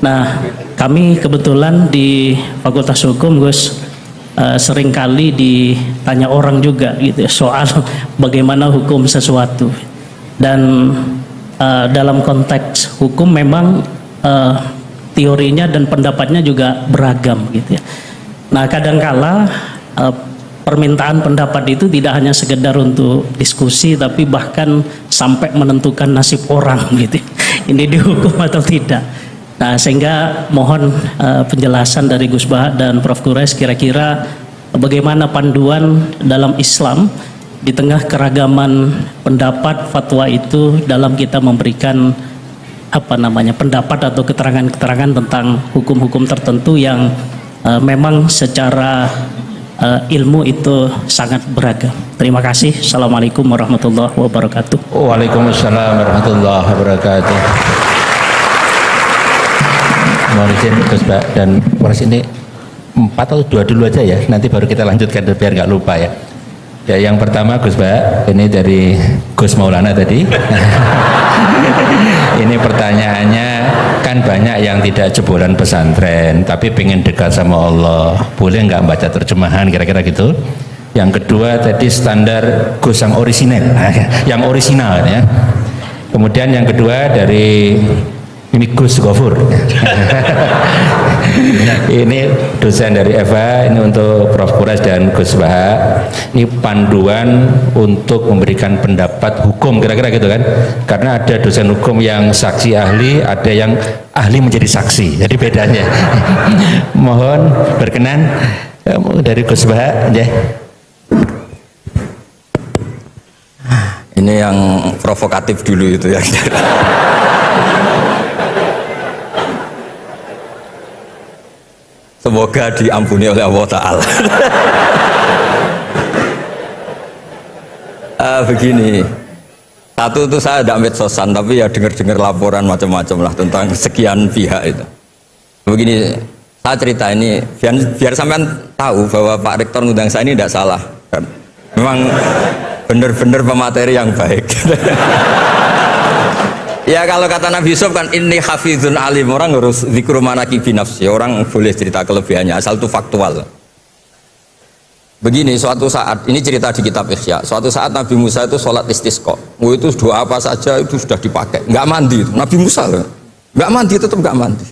[SPEAKER 9] Nah, kami kebetulan di Fakultas Hukum Gus seringkali ditanya orang juga gitu ya, soal bagaimana hukum sesuatu. Dan dalam konteks hukum memang teorinya dan pendapatnya juga beragam gitu ya. Nah, kadangkala permintaan pendapat itu tidak hanya sekedar untuk diskusi, tapi bahkan sampai menentukan nasib orang gitu. Ini dihukum atau tidak. Nah, sehingga mohon penjelasan dari Gus Baha dan Prof. Quraisy kira-kira bagaimana panduan dalam Islam di tengah keragaman pendapat fatwa itu dalam kita memberikan pendapat atau keterangan-keterangan tentang hukum-hukum tertentu yang memang secara ilmu itu sangat beragam. Terima kasih. Assalamualaikum warahmatullahi wabarakatuh.
[SPEAKER 5] Waalaikumsalam warahmatullahi wabarakatuh. Mohon izin Gus Baha dan Quraisy, ini 4 atau 2 dulu aja ya, nanti baru kita lanjutkan biar nggak lupa ya. Ya, yang pertama Gus Baha, ini dari Gus Maulana tadi. Ini pertanyaannya, kan banyak yang tidak jebolan pesantren tapi pengen dekat sama Allah, boleh nggak baca terjemahan kira-kira gitu. Yang kedua tadi standar Gus yang orisinal, yang orisinal ya. Kemudian yang kedua dari ini Gus Ghafur. Ini dosen dari Eva, ini untuk Prof. Quraisy dan Gus Baha. Ini panduan untuk memberikan pendapat hukum, kira-kira gitu kan? Karena ada dosen hukum yang saksi ahli, ada yang ahli menjadi saksi. Jadi bedanya. Mohon berkenan dari Gus Baha, ya.
[SPEAKER 6] Ini yang provokatif dulu itu ya. Semoga diampuni oleh Allah Ta'ala. Begini, satu itu saya tidak medsosan, tapi ya dengar-dengar laporan macam-macam lah tentang sekian pihak itu. Begini, saya cerita ini biar sampean tahu bahwa Pak Rektor ngundang saya ini tidak salah. Memang benar-benar pemateri yang baik. Ya kalau kata Nabi Yusuf kan ini hafizun alim, orang harus zikru manaqibi nafsi, orang boleh cerita kelebihannya asal itu faktual. Begini, suatu saat ini cerita di kitab Ihya, suatu saat Nabi Musa itu sholat istisqa, itu doa apa saja itu sudah dipakai, nggak mandi itu. Nabi Musa nggak mandi, tetap nggak mandi.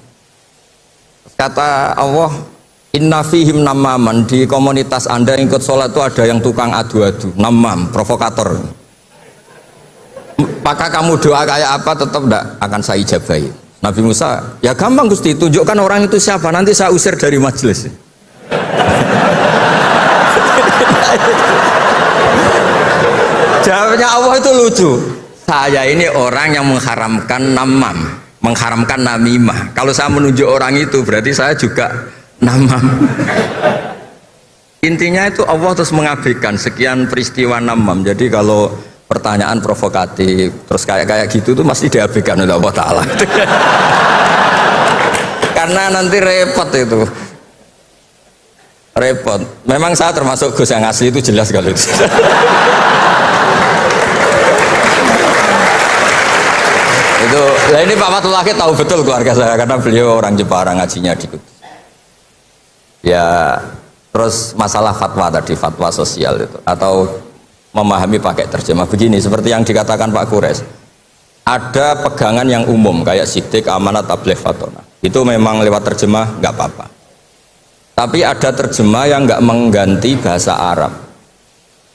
[SPEAKER 6] Kata Allah, inna fihim namaman, di komunitas anda yang ikut sholat itu ada yang tukang adu-adu, namam, provokator. Maka kamu doa kayak apa tetap tidak akan saya ijabahi. Nabi Musa, ya gampang Gusti, tunjukkan orang itu siapa, nanti saya usir dari majelis. Jawabnya Allah itu lucu. Saya ini orang yang mengharamkan namam, mengharamkan namimah. Kalau saya menunjuk orang itu berarti saya juga namam. Intinya itu Allah terus mengabaikan sekian peristiwa namam. Jadi kalau pertanyaan provokatif terus kayak gitu tuh mesti diabaikan oleh Allah Ta'ala. Karena nanti repot itu, repot. Memang saya termasuk Gus yang asli itu jelas kalau itu. Itu lah, ini Pak Fatul Laki tahu betul keluarga saya karena beliau orang Jepara, ngajinya di Kudus. Ya terus masalah fatwa tadi, fatwa sosial itu atau memahami pakai terjemah begini, seperti yang dikatakan Pak Quraisy, ada pegangan yang umum kayak sidik, amanat, tabligh, fatona, itu memang lewat terjemah nggak apa-apa. Tapi ada terjemah yang nggak mengganti bahasa Arab.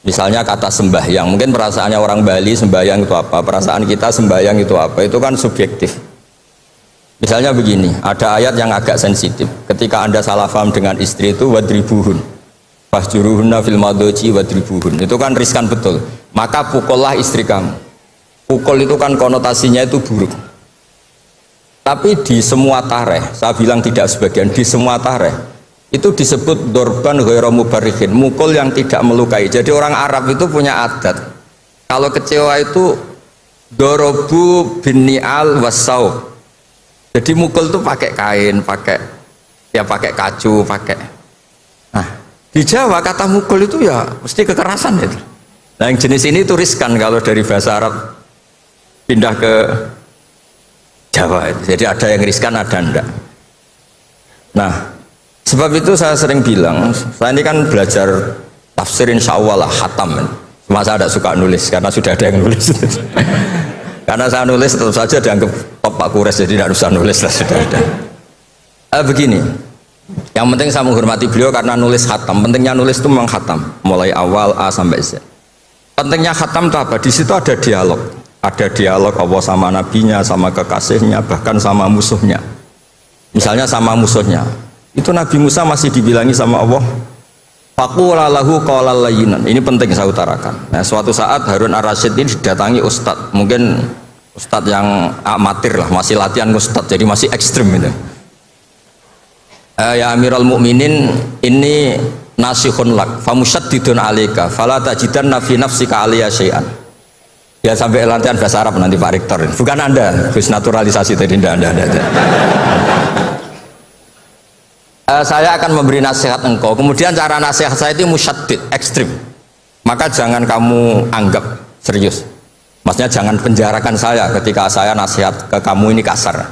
[SPEAKER 6] Misalnya kata sembahyang, mungkin perasaannya orang Bali sembahyang itu apa, perasaan kita sembahyang itu apa, itu kan subjektif. Misalnya begini, ada ayat yang agak sensitif, ketika Anda salah paham dengan istri itu wadribuhun, fahjuruhunna fil madoji wadribuhun, itu kan riskan betul, maka pukullah istri kamu. Pukul itu kan konotasinya itu buruk. Tapi di semua tareh, saya bilang tidak sebagian, di semua tareh itu disebut dorban ghairu mubarrihin, mukul yang tidak melukai. Jadi orang Arab itu punya adat, kalau kecewa itu dorobu bin ni'al wasau. Jadi mukul itu pakai kain, pakai kacu, pakai. Nah, di Jawa kata mukul itu ya mesti kekerasan itu. Nah, yang jenis ini itu riskan kalau dari bahasa Arab pindah ke Jawa. Jadi ada yang riskan, ada enggak. Nah, sebab itu saya sering bilang, saya ini kan belajar tafsir insya Allah lah, khatam. Cuma saya tidak suka nulis karena sudah ada yang nulis. Karena saya nulis tetap saja dianggap top Pak Quraisy, jadi tidak usah nulis lah, sudah ada. Begini, yang penting saya menghormati beliau karena nulis khatam. Pentingnya nulis itu memang khatam, mulai awal A sampai Z. Pentingnya khatam itu apa? Di situ ada dialog. Ada dialog Allah sama nabinya, sama kekasihnya, bahkan sama musuhnya. Misalnya sama musuhnya, itu Nabi Musa masih dibilangi sama Allah, faqula lahu qawlan layyinan. Ini penting saya utarakan. Nah, suatu saat Harun Ar-Rasyid ini didatangi ustadz, mungkin ustadz yang amatir lah, masih latihan ustadz, jadi masih ekstrim itu. Ya Amirul Mukminin, ini nasihun lak famusyaddidun alaika fala tajidanna fi nafsika aliyya syai'an. Ya sampai latihan bahasa Arab nanti Pak Rektor, bukan Anda, Gus naturalisasi tadi, Anda. Saya akan memberi nasihat engkau, kemudian cara nasihat saya itu musyaddid, ekstrim, maka jangan kamu anggap serius. Maksudnya jangan penjarakan saya ketika saya nasihat ke kamu ini kasar.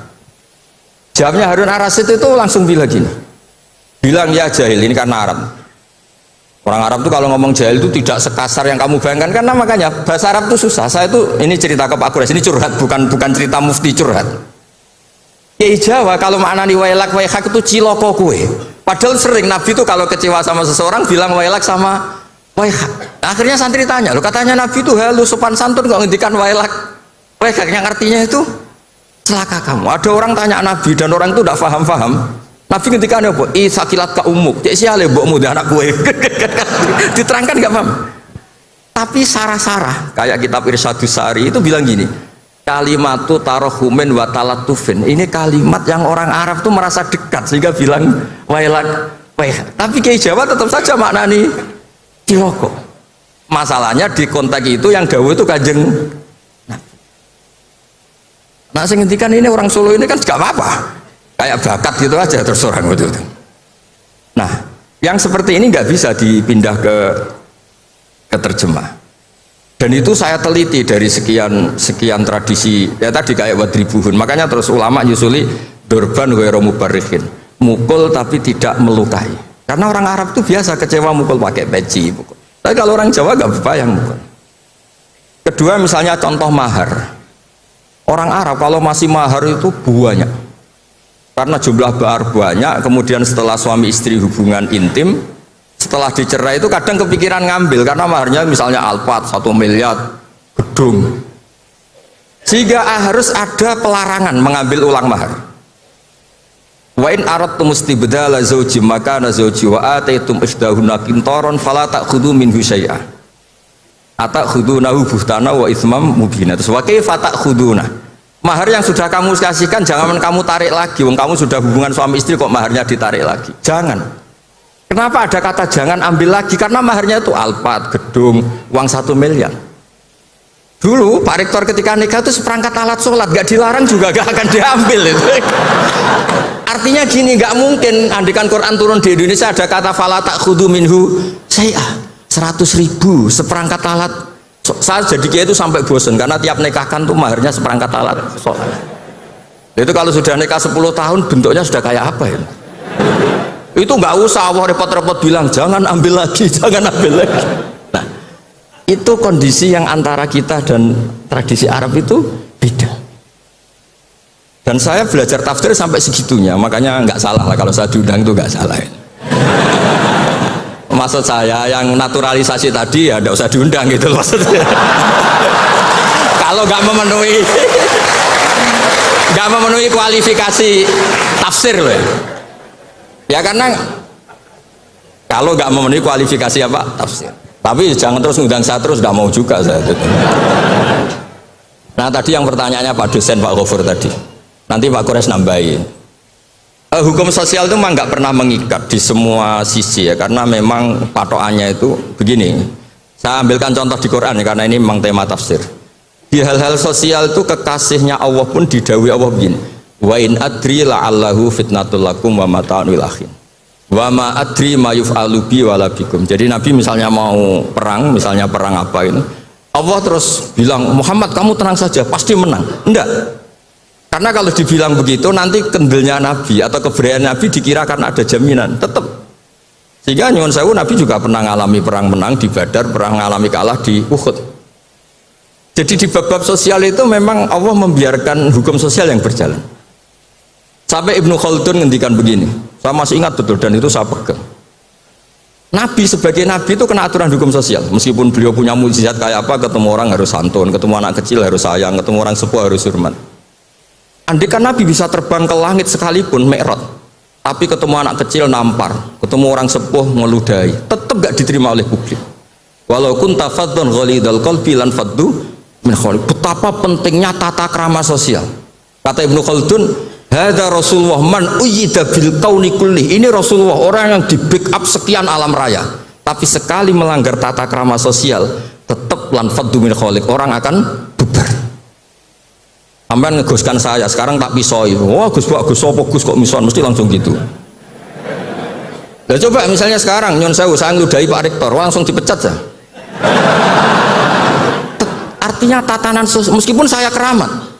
[SPEAKER 6] Jawabnya Harun Ar-Rasyid itu langsung bilang gini, bilang ya jahil, ini karena Arab. Orang Arab itu kalau ngomong jahil itu tidak sekasar yang kamu bayangkan, karena makanya bahasa Arab itu susah. Saya itu ini cerita ke Pak Quraisy, ini curhat, bukan cerita mufti, curhat. Kiai Jawa kalau maknani wailak waihak itu ciloko kue. Padahal sering Nabi itu kalau kecewa sama seseorang bilang wailak sama waihak. Nah, akhirnya santri tanya, lo katanya Nabi itu halus sopan santun kok ngendikan wailak waihak, yang artinya itu celaka kamu. Ada orang tanya Nabi dan orang itu tidak paham-paham. Nabi ngendikan apa? Sakilat ka umuk. Cek siale mbokmu dan anak kue. Diterangkan nggak paham. Tapi sarah-sarah kayak kitab Irsyadus Sari itu bilang gini, kalimatu tarohumen wa talatufin. Ini kalimat yang orang Arab tuh merasa dekat sehingga bilang wailak waihak. Tapi Kiai Jawa tetap saja maknani ciloko. Masalahnya di konteks itu yang dawuh itu Kanjeng Nabi. Nah, saya ngendikan ini orang Solo ini kan gak apa-apa, kayak bakat gitu aja terus orang gitu. Nah, yang seperti ini nggak bisa dipindah ke terjemah. Dan itu saya teliti dari sekian tradisi ya tadi kayak wadribuhun. Makanya terus ulama nyusuli dorban ghairu mubarrihin, mukul tapi tidak melukai. Karena orang Arab itu biasa kecewa mukul pakai peci. Tapi kalau orang Jawa nggak berbayang mukul. Kedua misalnya contoh mahar. Orang Arab kalau masih mahar itu banyak. Karena jumlah mahar banyak, kemudian setelah suami istri hubungan intim, setelah dicerai itu kadang kepikiran ngambil karena maharnya misalnya Alphard 1 miliar gedung, sehingga harus ada pelarangan mengambil ulang mahar. Wa in aradtum istibdala zawji makana zawji wa ataitum isdahunna qintaran fala ta'khudhu minhu syai'a atakhudunahu buhtana wa itsmam mubina. Terus wa kaifa ta'khuduna, mahar yang sudah kamu kasihkan jangan kamu tarik lagi, wong kamu sudah hubungan suami istri kok maharnya ditarik lagi, jangan. Kenapa ada kata jangan ambil lagi? Karena maharnya itu Alphard, gedung, uang 1 miliar. Dulu Pak Rektor ketika nikah itu seperangkat alat sholat, gak dilarang juga gak akan diambil itu. Artinya gini, gak mungkin andikan Quran turun di Indonesia ada kata fala ta'khudhu minhu syai'ah 100.000 seperangkat alat. Saya jadi kiai itu sampai bosan karena tiap nikahkan tuh maharnya seperangkat alat sholat. Itu kalau sudah nikah 10 tahun bentuknya sudah kayak apa ya? Itu nggak usah Allah repot-repot bilang jangan ambil lagi, jangan ambil lagi. Nah, itu kondisi yang antara kita dan tradisi Arab itu beda. Dan saya belajar tafsir sampai segitunya, makanya nggak salah lah kalau saya diundang itu nggak salah. Maksud saya yang naturalisasi tadi ya nggak usah diundang gitu maksudnya. Kalau nggak memenuhi kualifikasi tafsir loh ya. Ya karena kalau nggak memenuhi kualifikasi apa tafsir. Tapi jangan terus ngundang saya terus, nggak mau juga saya. Nah tadi yang pertanyaannya Pak dosen Pak Ghafur tadi, nanti Pak Kores nambahin. Hukum sosial itu memang nggak pernah mengikat di semua sisi ya, karena memang patokannya itu begini. Saya ambilkan contoh di Quran ya, karena ini memang tema tafsir. Di hal-hal sosial itu kekasihnya Allah pun didhawuhi Allah begini. Wa in adri la'allahu fitnatul lakum wa mata'un lil akhin wa ma adri ma yuf'alu bi wala bikum. Jadi Nabi misalnya mau perang, misalnya perang apa ini, Allah terus bilang Muhammad kamu tenang saja pasti menang. Enggak, karena kalau dibilang begitu nanti kendelnya Nabi atau keberanian Nabi dikirakan ada jaminan tetap. Sehingga nyuwun sewu Nabi juga pernah mengalami perang menang di Badar, pernah mengalami kalah di Uhud. Jadi di bab-bab sosial itu memang Allah membiarkan hukum sosial yang berjalan. Sampai Ibnu Khaldun ngendikan begini, saya masih ingat betul dan itu saya pegang. Nabi sebagai Nabi itu kena aturan hukum sosial, meskipun beliau punya mukjizat kayak apa, ketemu orang harus santun, ketemu anak kecil harus sayang, ketemu orang sepuh harus hormat. Andikan Nabi bisa terbang ke langit sekalipun Mi'raj, tapi ketemu anak kecil nampar, ketemu orang sepuh meludahi, tetap gak diterima oleh publik. Walau kunta faddan ghalidhal qalbi lan faddu min khawlik. Betapa pentingnya tata krama sosial. Kata Ibnu Khaldun, hadza Rasulullah man uyyida bil kauni kulli. Ini Rasulullah orang yang di backup sekian alam raya, tapi sekali melanggar tata krama sosial tetap lan faddu min khawlik, orang akan bubar. Sampean ngegoskan saya, sekarang tak pisoi. Wah Gus Pak, Gus sopo Gus kok mison, mesti langsung gitu. Nah, coba misalnya sekarang nyon sewu saya ngeludahi Pak Rektor, langsung dipecat ya. Artinya tatanan sosial, meskipun saya keramat.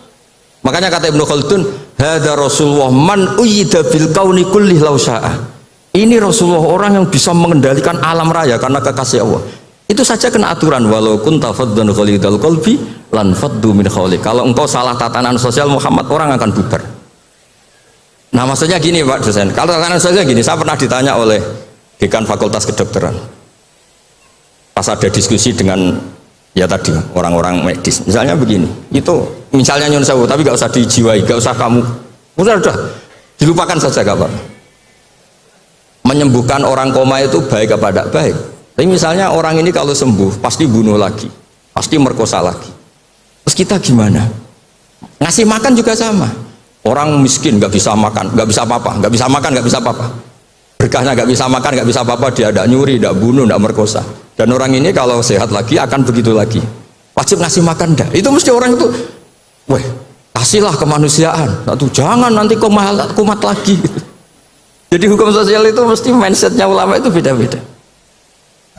[SPEAKER 6] Makanya kata Ibnu Khaldun, hadza Rasulullah man uyyida bil kauni kulli law syaa. Ini Rasulullah orang yang bisa mengendalikan alam raya karena kekasih Allah. Itu saja kena aturan, walau kunta faddan ghalidhal qalbi lan faddu min khawlik. Kalau engkau salah tatanan sosial Muhammad, orang akan bubar. Nah maksudnya gini Pak dosen, kalau saja gini, saya pernah ditanya oleh dekan Fakultas Kedokteran pas ada diskusi dengan ya tadi orang-orang medis, misalnya begini, itu misalnya nyun sewu, tapi gak usah dijiwai, gak usah kamu, udah dilupakan saja gak Pak. Menyembuhkan orang koma itu baik apa tidak baik? Tapi misalnya orang ini kalau sembuh pasti bunuh lagi, pasti merkosa lagi. Terus kita gimana? Ngasih makan juga sama. Orang miskin nggak bisa makan, nggak bisa apa-apa, nggak bisa makan, nggak bisa apa-apa. Berkahnya nggak bisa makan, nggak bisa apa-apa, dia tidak nyuri, tidak bunuh, tidak merkosa. Dan orang ini kalau sehat lagi akan begitu lagi. Wajib ngasih makan dah. Itu mesti orang itu, weh, kasihlah kemanusiaan. Satu, jangan nanti kumat lagi. Jadi hukum sosial itu mesti mindsetnya ulama itu beda-beda.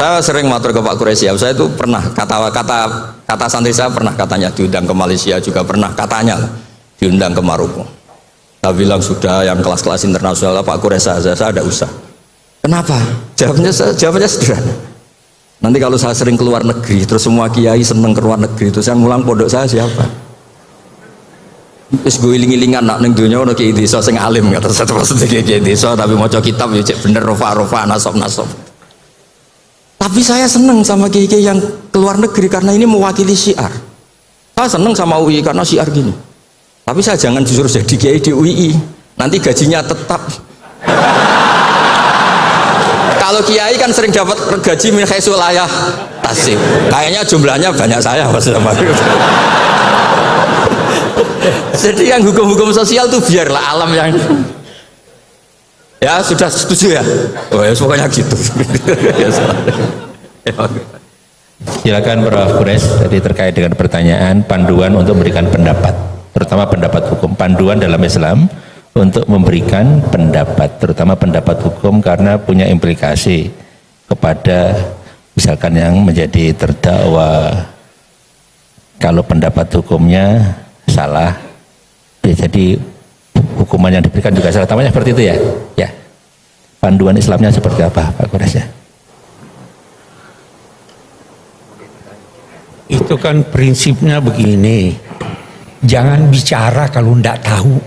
[SPEAKER 6] Saya sering matur ke Pak Quraisy, saya itu pernah kata santri saya pernah katanya diundang ke Malaysia juga pernah katanya diundang ke Maroko. Saya bilang sudah yang kelas-kelas internasional Pak Quraisy saya ada usah. Kenapa? Jawabannya sederhana. Nanti kalau saya sering keluar negeri, terus semua kiai seneng keluar negeri, terus yang ngulang pondok saya siapa? Terus gue iling-ilingan nak neng dunia ono kiai desa sing alim kata satu maksudnya kiai desa tapi maca kitab ya cek bener rofa nasab. Tapi saya seneng sama kiai-kiai yang keluar negeri karena ini mewakili syiar. Saya seneng sama UI karena syiar gini. Tapi saya jangan disuruh jadi kiai di UI, nanti gajinya tetap. Kalau kiai kan sering dapat gaji min khaisul ayah tasib. Kayaknya jumlahnya banyak saya Mas. Jadi yang hukum-hukum sosial tuh biarlah alam yang ya sudah setuju ya. Oh ya pokoknya gitu.
[SPEAKER 5] Silakan Prof. Quraisy tadi terkait dengan pertanyaan panduan untuk memberikan pendapat, terutama pendapat hukum, panduan dalam Islam untuk memberikan pendapat, terutama pendapat hukum karena punya implikasi kepada misalkan yang menjadi terdakwa, kalau pendapat hukumnya salah ya jadi hukuman yang diberikan juga salah, tamanya seperti itu ya. Ya, panduan Islamnya seperti apa Pak Quraisy?
[SPEAKER 7] Itu kan prinsipnya begini, jangan bicara kalau ndak tahu.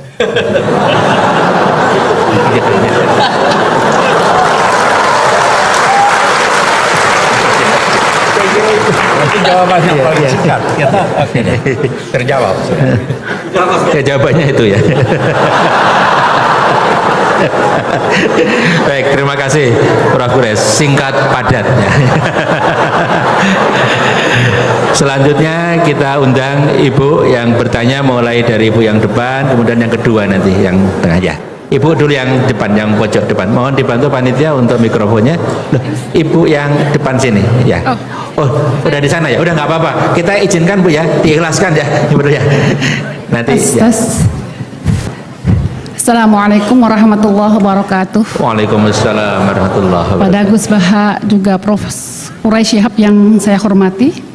[SPEAKER 7] Jawabannya paling singkat. Terjawab.
[SPEAKER 5] Ya, jawabannya itu ya. Baik, terima kasih Prof. Quraisy, singkat padat. Selanjutnya kita undang Ibu yang bertanya mulai dari Ibu yang depan, kemudian yang kedua nanti yang tengah ya. Ibu dulu yang depan, yang pojok depan. Mohon dibantu panitia untuk mikrofonnya. Loh, Ibu yang depan sini ya. Oh, udah di sana ya. Udah nggak apa-apa. Kita izinkan Bu ya, diikhlaskan ya, Ibu ya. Nanti ya.
[SPEAKER 10] Assalamualaikum warahmatullahi wabarakatuh.
[SPEAKER 5] Waalaikumsalam warahmatullahi wabarakatuh.
[SPEAKER 10] Pada Gus Baha juga Prof. Quraisy Shihab yang saya hormati.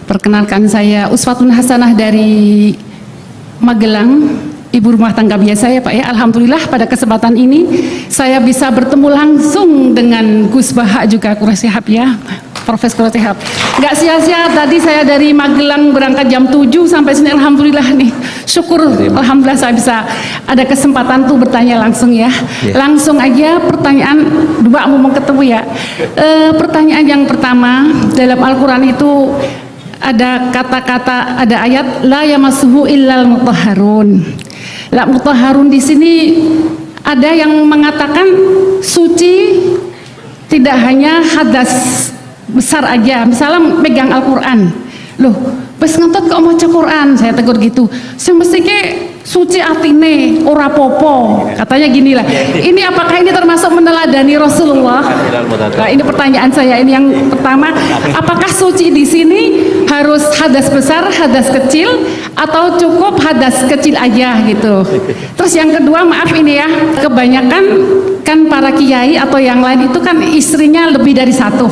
[SPEAKER 10] Perkenalkan saya Uswatun Hasanah dari Magelang, ibu rumah tangga biasa ya Pak ya. Alhamdulillah pada kesempatan ini saya bisa bertemu langsung dengan Gus Baha juga Quraisy Shihab ya. Profesor Shihab. Nggak sia-sia tadi saya dari Magelang berangkat jam 7 sampai sini, alhamdulillah nih. Syukur alhamdulillah saya bisa ada kesempatan tuh bertanya langsung ya. Langsung aja pertanyaan dua mau ketemu ya. Pertanyaan yang pertama, dalam Al-Qur'an itu ada kata-kata, ada ayat la yamassuhu illal mutahharun. La mutahharun di sini ada yang mengatakan suci tidak hanya hadas besar aja, misalnya megang Al-Quran, loh pas ngentot kok mau Quran, saya tegur gitu, semestinya suci artine ora popo, katanya gini lah. Ini apakah ini termasuk meneladani Rasulullah? Nah ini pertanyaan saya, ini yang pertama, apakah suci di sini harus hadas besar, hadas kecil, atau cukup hadas kecil aja gitu? Terus yang kedua, maaf ini ya, kebanyakan kan para kiai atau yang lain itu kan istrinya lebih dari satu.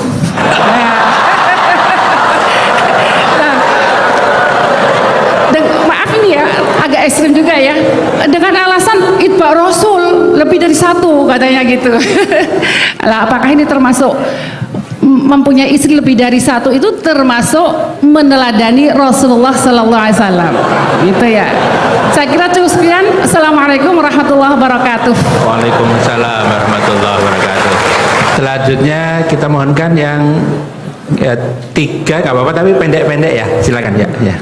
[SPEAKER 10] Maaf ini ya, agak ekstrim juga ya, dengan alasan itba Rasul lebih dari satu katanya gitu. Lah, apakah ini termasuk mempunyai istri lebih dari satu itu termasuk meneladani Rasulullah Sallallahu Alaihi Wasallam gitu ya? Saya kira cukup sekian. Assalamualaikum warahmatullahi wabarakatuh.
[SPEAKER 5] Waalaikumsalam warahmatullahi wabarakatuh. Selanjutnya kita mohonkan yang ya, 3 nggak apa-apa tapi pendek-pendek ya, silakan ya.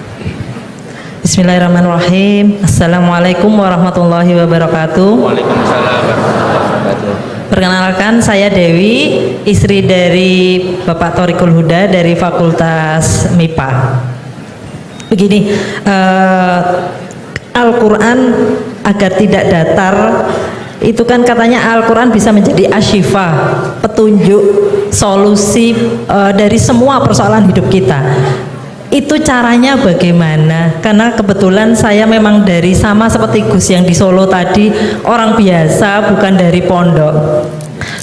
[SPEAKER 11] Bismillahirrahmanirrahim. Assalamualaikum warahmatullahi wabarakatuh.
[SPEAKER 5] Waalaikumsalam warahmatullahi wabarakatuh.
[SPEAKER 11] Perkenalkan, saya Dewi, istri dari Bapak Thoriqul Huda dari Fakultas MIPA. Begini, Al-Quran agar tidak datar, itu kan katanya Al-Quran bisa menjadi asyifa, petunjuk, solusi dari semua persoalan hidup kita. Itu caranya bagaimana? Karena kebetulan saya memang dari sama seperti Gus yang di Solo tadi, orang biasa, bukan dari pondok.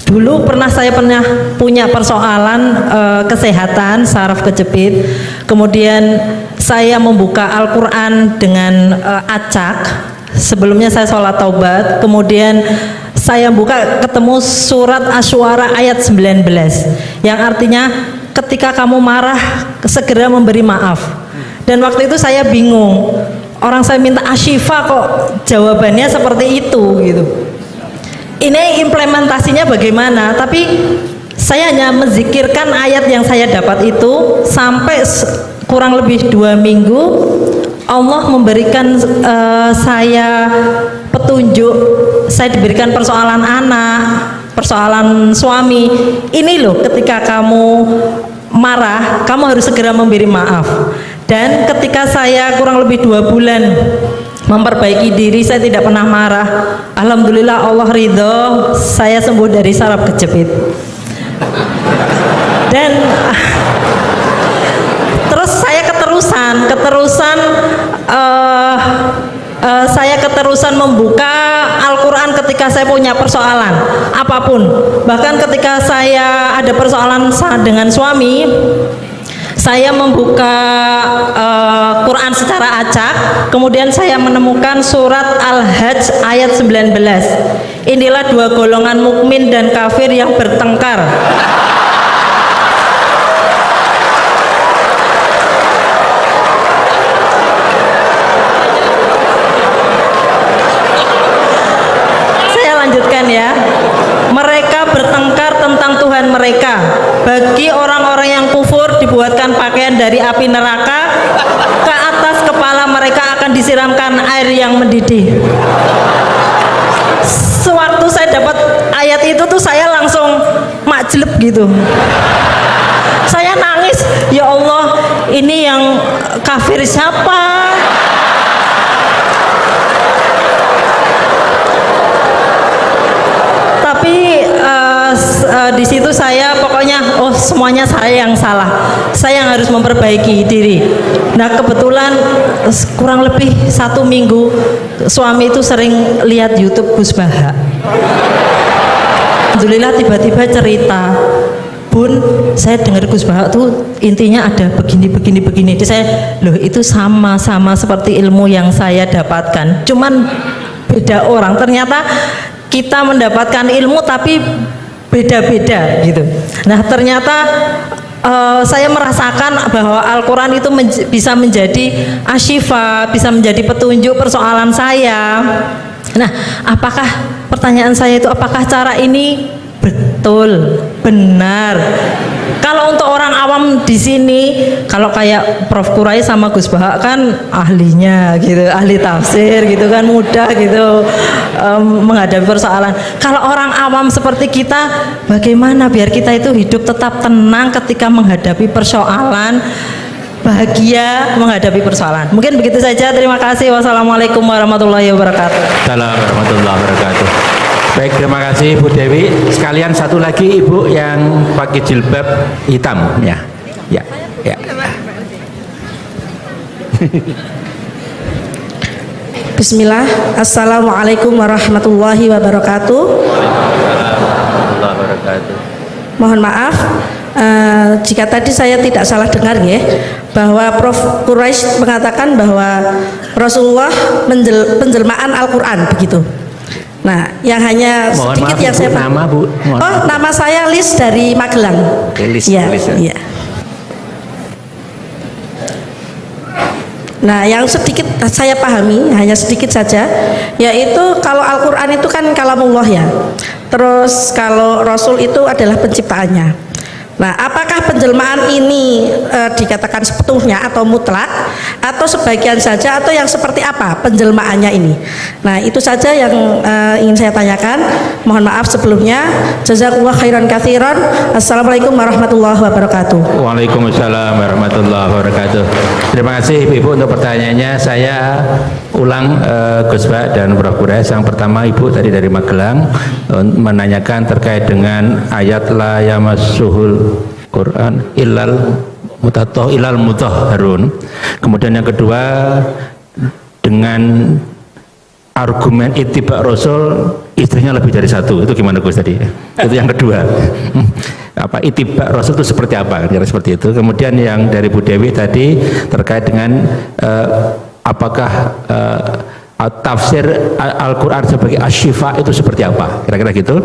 [SPEAKER 11] Dulu saya pernah punya persoalan kesehatan, saraf kejepit. Kemudian saya membuka Al-Quran dengan acak. Sebelumnya saya sholat taubat. Kemudian saya buka ketemu surat Asy-Syu'ara ayat 19 yang artinya ketika kamu marah segera memberi maaf. Dan waktu itu saya bingung, orang saya minta asyifa kok jawabannya seperti itu gitu. Ini implementasinya bagaimana? Tapi saya hanya menzikirkan ayat yang saya dapat itu sampai kurang lebih 2 minggu. Allah memberikan saya petunjuk. Saya diberikan persoalan anak, persoalan suami. Ini loh, ketika kamu marah, kamu harus segera memberi maaf. Dan ketika saya kurang lebih 2 bulan memperbaiki diri, saya tidak pernah marah. Alhamdulillah Allah ridho, saya sembuh dari saraf kejepit. Dan terus saya keterusan membuka Al-Quran ketika saya punya persoalan apapun. Bahkan ketika saya ada persoalan dengan suami, saya membuka Quran secara acak. Kemudian saya menemukan surat Al-Hajj ayat 19. Inilah 2 golongan mukmin dan kafir yang bertengkar. Lanjutkan ya. Mereka bertengkar tentang Tuhan mereka. Bagi orang-orang yang kufur dibuatkan pakaian dari api neraka, ke atas kepala mereka akan disiramkan air yang mendidih. Sewaktu saya dapat ayat itu tuh saya langsung majleb gitu. Saya nangis, ya Allah, ini yang kafir siapa? Tapi di situ saya pokoknya semuanya saya yang salah, saya yang harus memperbaiki diri. Nah kebetulan kurang lebih 1 minggu suami itu sering lihat YouTube Gus Baha. Alhamdulillah tiba-tiba cerita, Bun, saya dengar Gus Baha tuh intinya ada begini. Jadi saya, loh itu sama seperti ilmu yang saya dapatkan, cuman beda orang. Ternyata kita mendapatkan ilmu tapi beda-beda gitu. Nah ternyata saya merasakan bahwa Al-Quran itu bisa menjadi asyifa, bisa menjadi petunjuk persoalan saya. Nah apakah, pertanyaan saya itu, apakah cara ini betul, benar? Kalau untuk orang awam di sini, kalau kayak Prof Kurai sama Gus Baha kan ahlinya gitu, ahli tafsir gitu kan, mudah gitu menghadapi persoalan. Kalau orang awam seperti kita, bagaimana biar kita itu hidup tetap tenang ketika menghadapi persoalan, bahagia menghadapi persoalan? Mungkin begitu saja. Terima kasih. Wassalamualaikum warahmatullahi wabarakatuh.
[SPEAKER 5] Assalamualaikum warahmatullahi wabarakatuh. Baik, terima kasih Bu Dewi. Sekalian satu lagi Ibu yang pakai jilbab hitam ya. Ya.
[SPEAKER 12] Bismillah. Assalamualaikum warahmatullahi wabarakatuh. Mohon maaf jika tadi saya tidak salah dengar ya, bahwa Prof Quraisy mengatakan bahwa Rasulullah penjelmaan Al-Quran begitu. Nah, yang hanya
[SPEAKER 5] mohon
[SPEAKER 12] sedikit
[SPEAKER 5] maaf,
[SPEAKER 12] yang saya
[SPEAKER 5] nama Bu.
[SPEAKER 12] Nama saya Lis dari Magelang.
[SPEAKER 5] Lis,
[SPEAKER 12] ya,
[SPEAKER 5] Lis, ya.
[SPEAKER 12] Iya. Nah, yang sedikit saya pahami, hanya sedikit saja, yaitu kalau Al-Quran itu kan kalamullah ya. Terus kalau Rasul itu adalah penciptaannya. Nah, apakah penjelmaan ini dikatakan sepenuhnya atau mutlak, atau sebagian saja, atau yang seperti apa penjelmaannya ini? Nah, itu saja yang ingin saya tanyakan. Mohon maaf sebelumnya. Jazakallah khairan katsiran. Assalamualaikum warahmatullahi wabarakatuh.
[SPEAKER 5] Waalaikumsalam warahmatullahi wabarakatuh. Terima kasih Ibu untuk pertanyaannya. Saya ulang Gus Bak dan Prof. Quraisy. Yang pertama Ibu tadi dari Magelang menanyakan terkait dengan ayat la yamassuhul Quran ilal mutahharun. Kemudian yang kedua dengan argumen ittiba Rasul istrinya lebih dari satu. Itu gimana Gus tadi? Itu yang kedua. Apa ittiba Rasul itu seperti apa? Kira seperti itu. Kemudian yang dari Bu Dewi tadi terkait dengan apakah tafsir Al-Quran sebagai asyifa itu seperti apa, kira-kira gitu.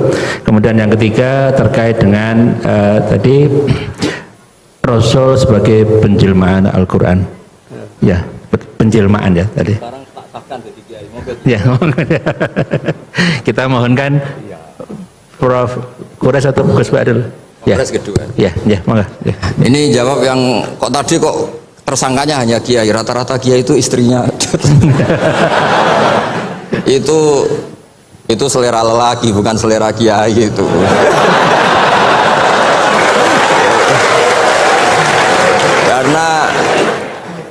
[SPEAKER 5] Kemudian yang ketiga terkait dengan tadi Rasul sebagai penjelmaan Al-Quran, ya penjelmaan ya tadi.
[SPEAKER 6] Sekarang tak sahkan jadi kiai.
[SPEAKER 5] Ya, kita mohonkan Prof. Quraisy atau Gus Bak dulu. Ya.
[SPEAKER 6] Kedua.
[SPEAKER 5] Ya, monggo. Ya.
[SPEAKER 6] Ini jawab yang kok tadi kok tersangkanya hanya kiai, rata-rata kiai itu istrinya. itu selera lelaki bukan selera kiai itu. Karena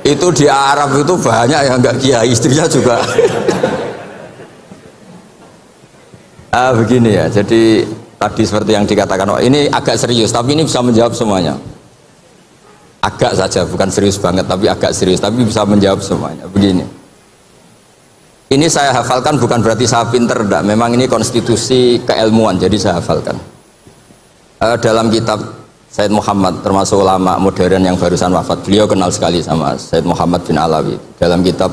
[SPEAKER 6] itu di Arab itu banyak yang enggak kiai, istrinya juga. Begini ya, jadi tadi seperti yang dikatakan, ini agak serius tapi ini bisa menjawab semuanya. Agak saja, bukan serius banget tapi agak serius, tapi bisa menjawab semuanya. Begini, ini saya hafalkan bukan berarti saya pinter, enggak. Memang ini konstitusi keilmuan, jadi saya hafalkan. Dalam kitab Said Muhammad, termasuk ulama modern yang barusan wafat, beliau kenal sekali sama Said Muhammad bin Alawi. Dalam kitab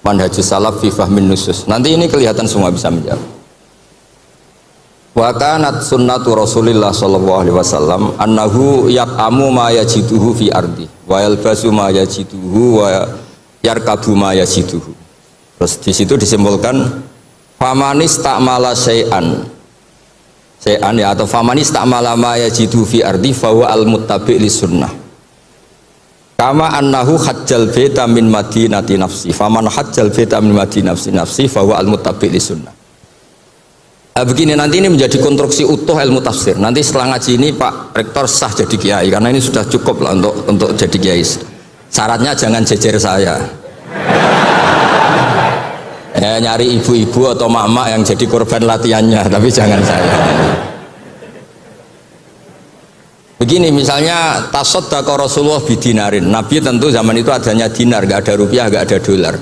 [SPEAKER 6] Manhajus Salaf fi Fahmin Nusus, nanti ini kelihatan semua bisa menjawab. Wa kanat sunnatu Rasulillah sallallahu alaihi wasallam annahu yaqamu ma yajiduhu fi ardi wa yalbasu ma yajiduhu wa yarkabu ma yajiduhu. Terus di situ disimpulkan famanis ta'mala syai'an ya, atau famanis ta'mala ma yajiduhu fi ardi fa huwa al-muttabi' lis sunnah. Kama annahu hajjal baita min madinati nafsi. Faman hajjal baita min madinati nafsi fa huwa al-muttabi' lis sunnah. Begini, nanti ini menjadi konstruksi utuh ilmu tafsir. Nanti setelah ngaji ini Pak Rektor sah jadi kiai, karena ini sudah cukup lah untuk jadi kiai. Syaratnya jangan jejer saya. Nyari ibu-ibu atau mak-mak yang jadi korban latihannya, tapi jangan saya. Begini, misalnya tasaddaqa Rasulullah bidinarin. Nabi tentu zaman itu adanya dinar, gak ada rupiah, gak ada dolar.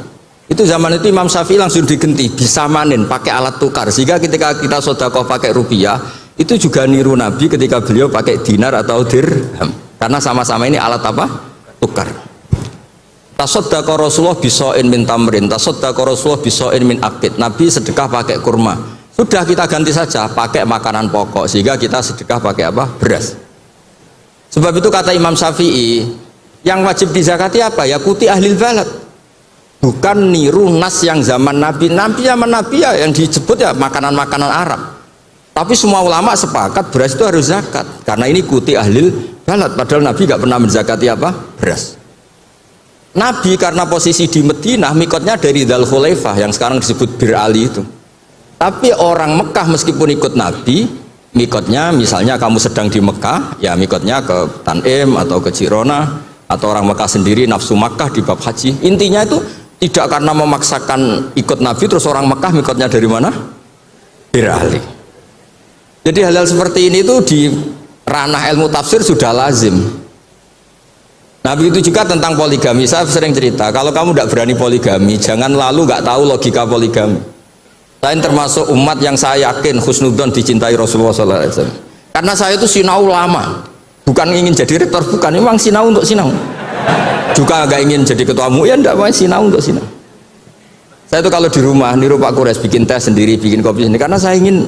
[SPEAKER 6] Itu zaman itu Imam Syafi'i langsung digenti, disamanin pakai alat tukar, sehingga ketika kita sedekah pakai rupiah itu juga niru Nabi ketika beliau pakai dinar atau dirham, karena sama-sama ini alat apa? Tukar. Tasaddaqa Rasulullah bisoin min tamrin, tasaddaqa Rasulullah bisoin min akid. Nabi sedekah pakai kurma, sudah kita ganti saja pakai makanan pokok, sehingga kita sedekah pakai apa? Beras. Sebab itu kata Imam Syafi'i, yang wajib dizakati apa? Ya kuti ahlil balad, bukan niru nas yang zaman Nabi. Zaman Nabi ya yang disebut ya makanan-makanan Arab. Tapi semua ulama sepakat beras itu harus zakat, karena ini kuti ahlil balad. Padahal Nabi gak pernah menzakati apa? Beras. Nabi karena posisi di Madinah, mikotnya dari Dzul Khulaifah yang sekarang disebut Bir Ali itu. Tapi orang Mekah meskipun ikut Nabi, mikotnya misalnya kamu sedang di Mekah, ya mikotnya ke Tanim atau ke Jirona, atau orang Mekah sendiri nafsu Makkah di bab haji. Intinya itu tidak karena memaksakan ikut Nabi terus orang Mekah mikotnya dari mana? Bir Ali. Jadi hal-hal seperti ini tuh di ranah ilmu tafsir sudah lazim. Nabi itu juga tentang poligami. Saya sering cerita, kalau kamu tidak berani poligami, jangan lalu nggak tahu logika poligami. Saya termasuk umat yang saya yakin husnudzon dicintai Rasulullah SAW. Karena saya itu sinau lama, bukan ingin jadi rektor, bukan, memang sinau untuk sinau. Juga nggak ingin jadi ketua MUI, ya enggak, sinau untuk sinau. Saya itu kalau di rumah niru Pak Quraisy, bikin teh sendiri, bikin kopi sendiri, karena saya ingin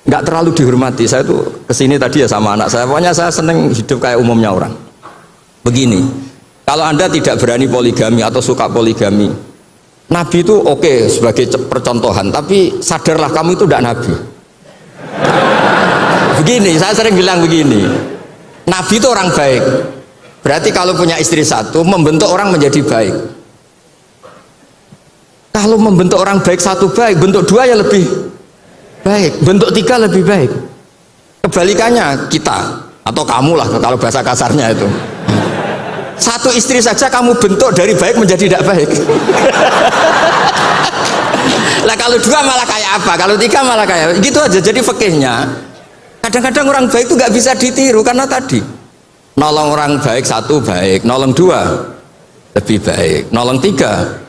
[SPEAKER 6] nggak terlalu dihormati. Saya tuh kesini tadi ya sama anak saya, pokoknya saya seneng hidup kayak umumnya orang. Begini, Kalau Anda tidak berani poligami atau suka poligami, Nabi itu oke sebagai percontohan, tapi sadarlah kamu itu tidak Nabi. Begini, saya sering bilang begini, Nabi itu orang baik, berarti kalau punya istri satu, membentuk orang menjadi baik. Kalau membentuk orang baik satu baik, bentuk dua ya lebih baik, bentuk tiga lebih baik. Kebalikannya kita atau kamu lah kalau bahasa kasarnya itu, satu istri saja kamu bentuk dari baik menjadi tidak baik. Lah kalau dua malah kayak apa, kalau tiga malah kayak gitu aja. Jadi fikihnya kadang-kadang orang baik itu nggak bisa ditiru, karena tadi nolong orang baik satu baik, nolong dua lebih baik, nolong tiga.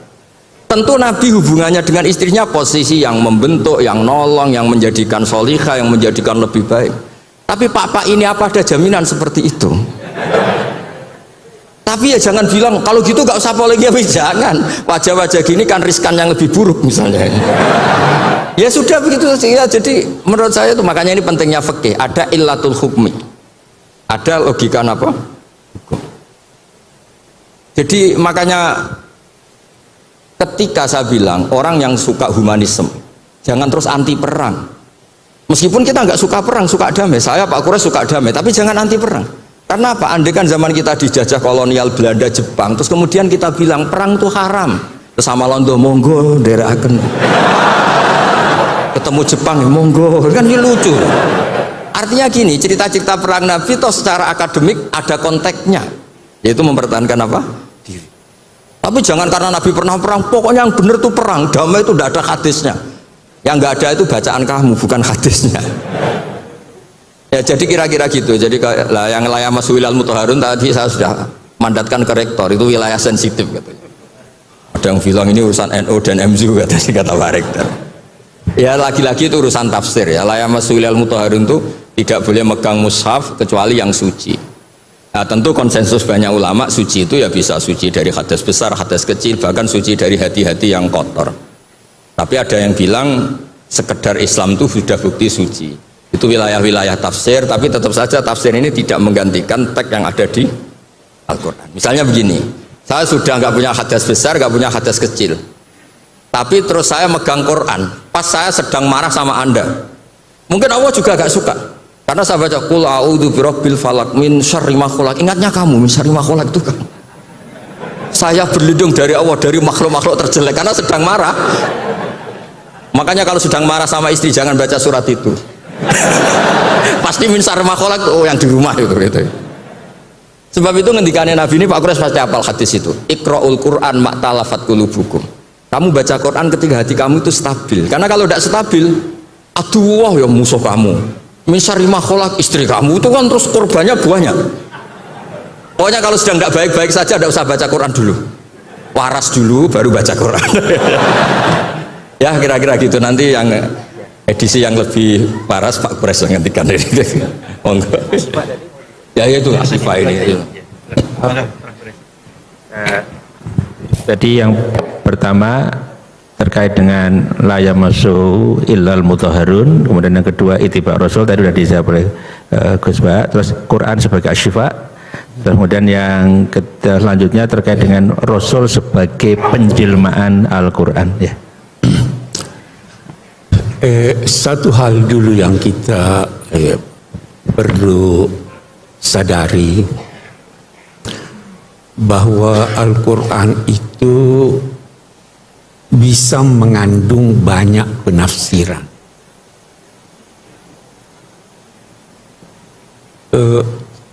[SPEAKER 6] Tentu Nabi hubungannya dengan istrinya posisi yang membentuk, yang nolong, yang menjadikan solihah, yang menjadikan lebih baik. Tapi Pak ini apa ada jaminan seperti itu? Tapi ya jangan bilang kalau gitu gak usah poligami, jangan. Wajah-wajah gini kan riskan yang lebih buruk misalnya. Ya sudah begitu ya. Jadi menurut saya itu makanya ini pentingnya fikih. Ada illatul hukmi, ada logika apa? Jadi makanya ketika saya bilang orang yang suka humanisme jangan terus anti perang. Meskipun kita nggak suka perang, suka damai. Saya Pak Quraisy suka damai, tapi jangan anti perang. Karena apa? Andai kan zaman kita dijajah kolonial Belanda, Jepang, terus kemudian kita bilang perang itu haram, terus sama Londo monggo deraken, ketemu Jepang ya monggo, kan ini lucu. Artinya gini, cerita-cerita perang Nabi toh secara akademik ada konteksnya, yaitu mempertahankan apa? Diri. Tapi jangan karena Nabi pernah perang, pokoknya yang benar tuh perang, damai itu tidak ada hadisnya. Yang nggak ada itu bacaan kamu, bukan hadisnya. Ya jadi kira-kira gitu. Jadi lah yang layam maswilal mutahharun tadi saya sudah mandatkan ke rektor, itu wilayah sensitif katanya. Ada yang bilang ini urusan NU dan MZU katanya, kata Pak Rektor. Ya lagi-lagi itu urusan tafsir ya. Layam maswilal mutahharun itu tidak boleh megang mushaf kecuali yang suci. Nah tentu konsensus banyak ulama suci itu ya bisa suci dari hadas besar, hadas kecil, bahkan suci dari hati-hati yang kotor. Tapi ada yang bilang sekedar Islam itu sudah bukti suci. Itu wilayah-wilayah tafsir, tapi tetap saja tafsir ini tidak menggantikan teks yang ada di Al-Quran. Misalnya begini, saya sudah nggak punya hadas besar, nggak punya hadas kecil, tapi terus saya megang Quran, pas saya sedang marah sama Anda, mungkin Allah juga nggak suka, karena saya baca qul a'udzu birabbil falaq min syarri ma khalaq. Ingatnya kamu min syarri ma khalaq itu kan, saya berlindung dari Allah dari makhluk-makhluk terjelek, karena sedang marah. Makanya kalau sedang marah sama istri jangan baca surat itu. Pasti min syarri ma khalaq, oh yang di rumah itu gitu. Sebab itu ngendikannya Nabi ini Pak Quraisy pasti hafal hadis itu. Iqra'ul Qur'an ma'talafat qulubukum. Kamu baca Quran ketika hati kamu itu stabil. Karena kalau tidak stabil, aduh wah ya musuh kamu. Min syarri ma khalaq, istri kamu itu kan terus korbannya banyak. Pokoknya kalau sedang tidak baik-baik saja tidak usah baca Quran dulu. Waras dulu baru baca Quran. Ya kira-kira gitu. Nanti yang edisi yang lebih waras Pak Quraisy menghentikan ini. Monggo. Ya itu asifah ini.
[SPEAKER 5] Jadi yang pertama terkait dengan la yamassu illal mutahharun, kemudian yang kedua ittiba Rasul tadi sudah dijawab oleh Gus Ba, terus Quran sebagai asyifa, kemudian yang selanjutnya terkait dengan Rasul sebagai penjelmaan Al-Quran ya.
[SPEAKER 7] Satu hal dulu yang kita perlu sadari, bahwa Al-Quran itu bisa mengandung banyak penafsiran.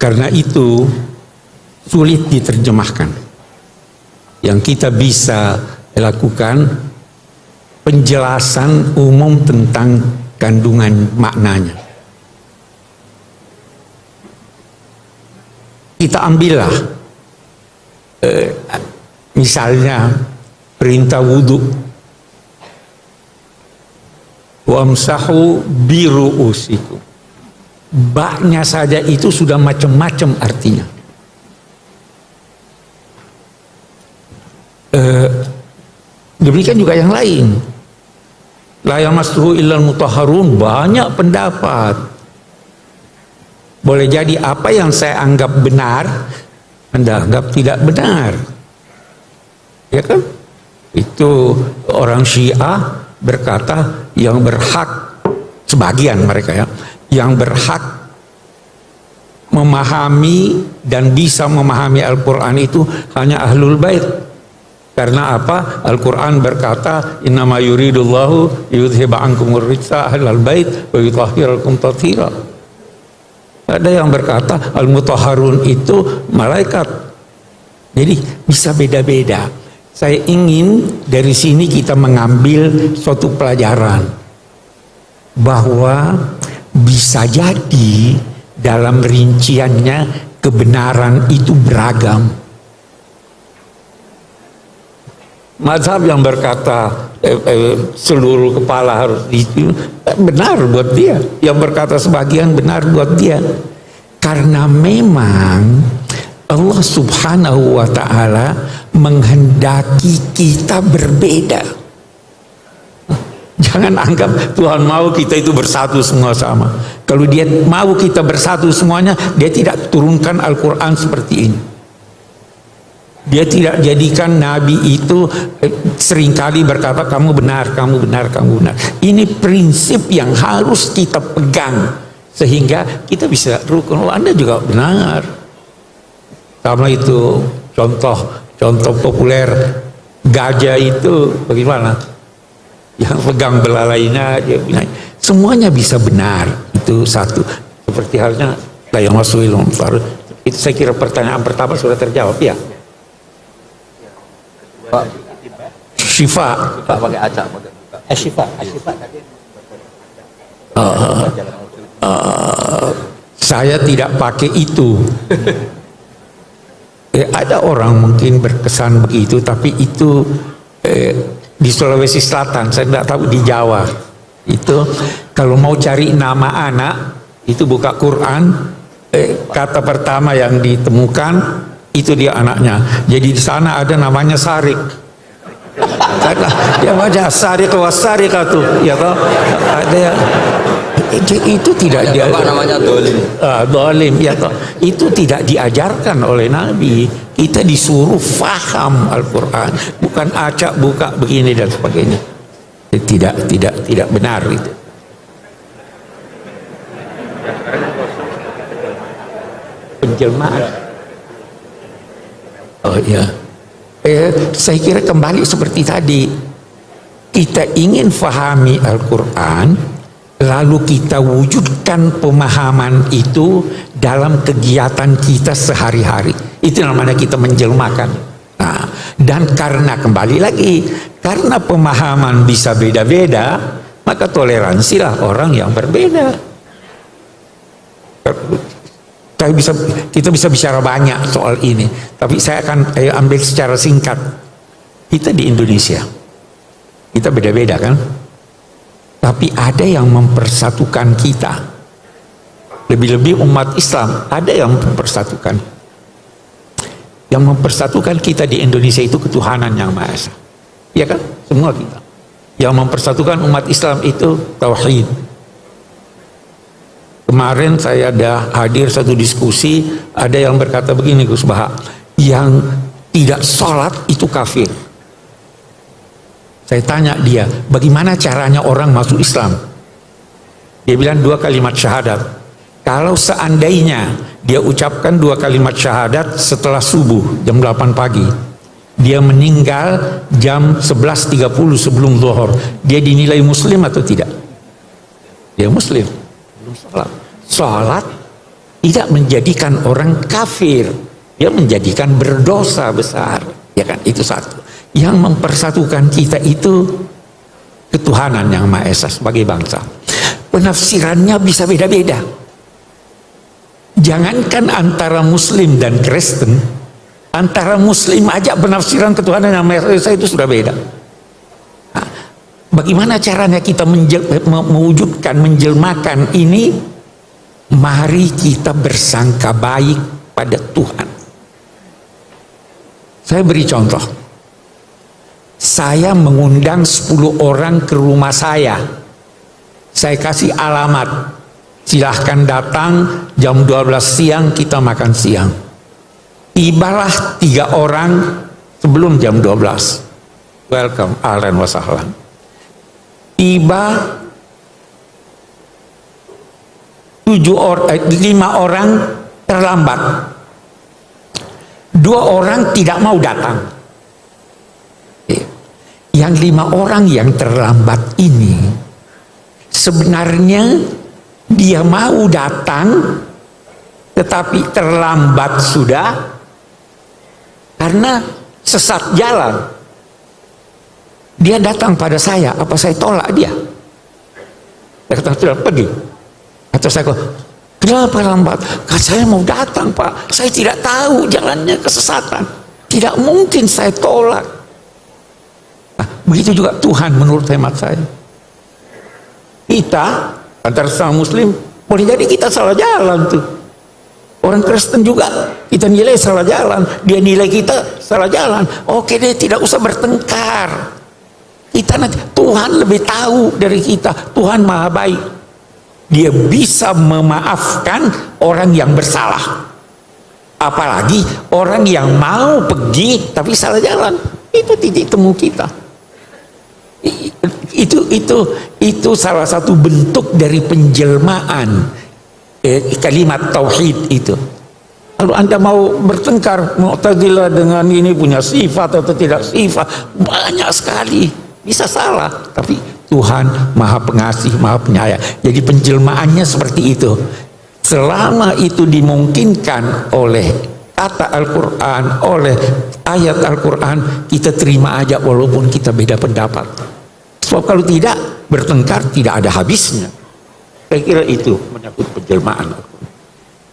[SPEAKER 7] Karena itu sulit diterjemahkan. Yang kita bisa lakukan penjelasan umum tentang kandungan maknanya. Kita ambillah misalnya perintah wudhu, wamsahu biru'usikum. Baknya saja itu sudah macam-macam artinya. Demikian juga yang lain. La yamassuhu illal mutahharun, banyak pendapat. Boleh jadi apa yang saya anggap benar Anda anggap tidak benar. Ya kan? Itu orang Syiah berkata yang berhak, sebagian mereka ya, yang berhak memahami dan bisa memahami Al-Quran itu hanya Ahlul Bait. Karena apa? Al-Quran berkata, innama yuridullahu yudhiba ankumur rijsa ahlal bait wa yutahhirakum tathira. Ada yang berkata al-mutahharun itu malaikat. Jadi bisa beda-beda. Saya ingin dari sini kita mengambil suatu pelajaran bahwa bisa jadi dalam rinciannya kebenaran itu beragam. Mazhab yang berkata seluruh kepala harus itu benar buat dia, yang berkata sebagian benar buat dia, karena memang Allah Subhanahu wa Ta'ala menghendaki kita berbeda. Jangan anggap Tuhan mau kita itu bersatu semua sama. Kalau dia mau kita bersatu semuanya, dia tidak turunkan Al-Quran seperti ini. Dia tidak jadikan Nabi itu seringkali berkata kamu benar, kamu benar, kamu benar. Ini prinsip yang harus kita pegang sehingga kita bisa rukun. Oh, Anda juga benar. Sama itu contoh populer, gajah itu bagaimana? Yang pegang belalainya dia bilang semuanya bisa benar. Itu satu. Seperti halnya yang masuk ilmu. Itu saya kira pertanyaan pertama sudah terjawab ya.
[SPEAKER 3] Pak
[SPEAKER 7] Syifa
[SPEAKER 3] pakai acak pakai
[SPEAKER 7] Syifa saya tidak pakai itu. Ada orang mungkin berkesan begitu, tapi itu di Sulawesi Selatan, saya tidak tahu di Jawa. Itu kalau mau cari nama anak itu buka Quran, kata pertama yang ditemukan itu dia anaknya. Jadi di sana ada namanya Sarik. Dia baca Sarik Sarik itu, ya toh. Ada itu tidak dia
[SPEAKER 6] namanya dolim.
[SPEAKER 7] Dolim, ya toh. Itu tidak diajarkan oleh Nabi. Kita disuruh faham Al-Quran, bukan acak buka begini dan sebagainya. Tidak benar itu. Penjelmaan. Oh ya, saya kira kembali seperti tadi, kita ingin fahami Al-Quran, lalu kita wujudkan pemahaman itu dalam kegiatan kita sehari-hari. Itu namanya kita menjelmakan. Nah, dan karena kembali lagi, karena pemahaman bisa beda-beda, maka toleransilah orang yang berbeda. Kita bisa bicara banyak soal ini, tapi saya akan ambil secara singkat. Kita di Indonesia, kita beda-beda kan, tapi ada yang mempersatukan kita. Lebih-lebih umat Islam ada yang mempersatukan. Yang mempersatukan kita di Indonesia itu ketuhanan yang Maha Esa, ya kan? Semua kita. Yang mempersatukan umat Islam itu tauhid. Kemarin saya ada hadir satu diskusi, ada yang berkata begini, Gus Baha, yang tidak sholat itu kafir. Saya tanya dia, bagaimana caranya orang masuk Islam? Dia bilang 2 kalimat syahadat. Kalau seandainya dia ucapkan 2 kalimat syahadat setelah subuh jam 8 pagi, dia meninggal jam 11.30 sebelum zuhur, dia dinilai muslim atau tidak? Dia muslim. Sholat tidak menjadikan orang kafir, dia menjadikan berdosa besar, ya kan? Itu satu. Yang mempersatukan kita itu ketuhanan yang Maha Esa sebagai bangsa. Penafsirannya bisa beda-beda. Jangankan antara Muslim dan Kristen, antara Muslim aja penafsiran ketuhanan yang Maha Esa itu sudah beda. Bagaimana caranya kita mewujudkan, menjelmakan ini? Mari kita bersangka baik pada Tuhan. Saya beri contoh. Saya mengundang 10 orang ke rumah saya. Saya kasih alamat. Silahkan datang jam 12 siang kita makan siang. Tibalah 3 orang sebelum jam 12. Welcome, ahlan wa sahlan. Tiba 5 orang terlambat. 2 orang tidak mau datang. Yang 5 orang yang terlambat ini sebenarnya dia mau datang tetapi terlambat sudah karena sesat jalan. Dia datang pada saya, apa saya tolak dia? Dia kata, sudah pergi. Atau saya kata, kenapa lambat? Kata, saya mau datang Pak, saya tidak tahu jalannya kesesatan. Tidak mungkin saya tolak. Nah, begitu juga Tuhan menurut hemat saya. Kita, antara sama muslim, boleh jadi kita salah jalan tuh. Orang Kristen juga, kita nilai salah jalan. Dia nilai kita salah jalan. Oke deh, tidak usah bertengkar. Kita nanti, Tuhan lebih tahu dari kita. Tuhan maha baik. Dia bisa memaafkan orang yang bersalah. Apalagi orang yang mau pergi tapi salah jalan. Itu titik temu kita. Itu salah satu bentuk dari penjelmaan kalimat tauhid itu. Kalau Anda mau bertengkar Mu'tazilah dengan ini punya sifat atau tidak sifat, banyak sekali bisa salah, tapi Tuhan maha pengasih, maha penyayang. Jadi penjelmaannya seperti itu. Selama itu dimungkinkan oleh kata Al-Quran, oleh ayat Al-Quran, kita terima aja walaupun kita beda pendapat. Sebab kalau tidak, bertengkar tidak ada habisnya. Saya kira itu menyangkut penjelmaan.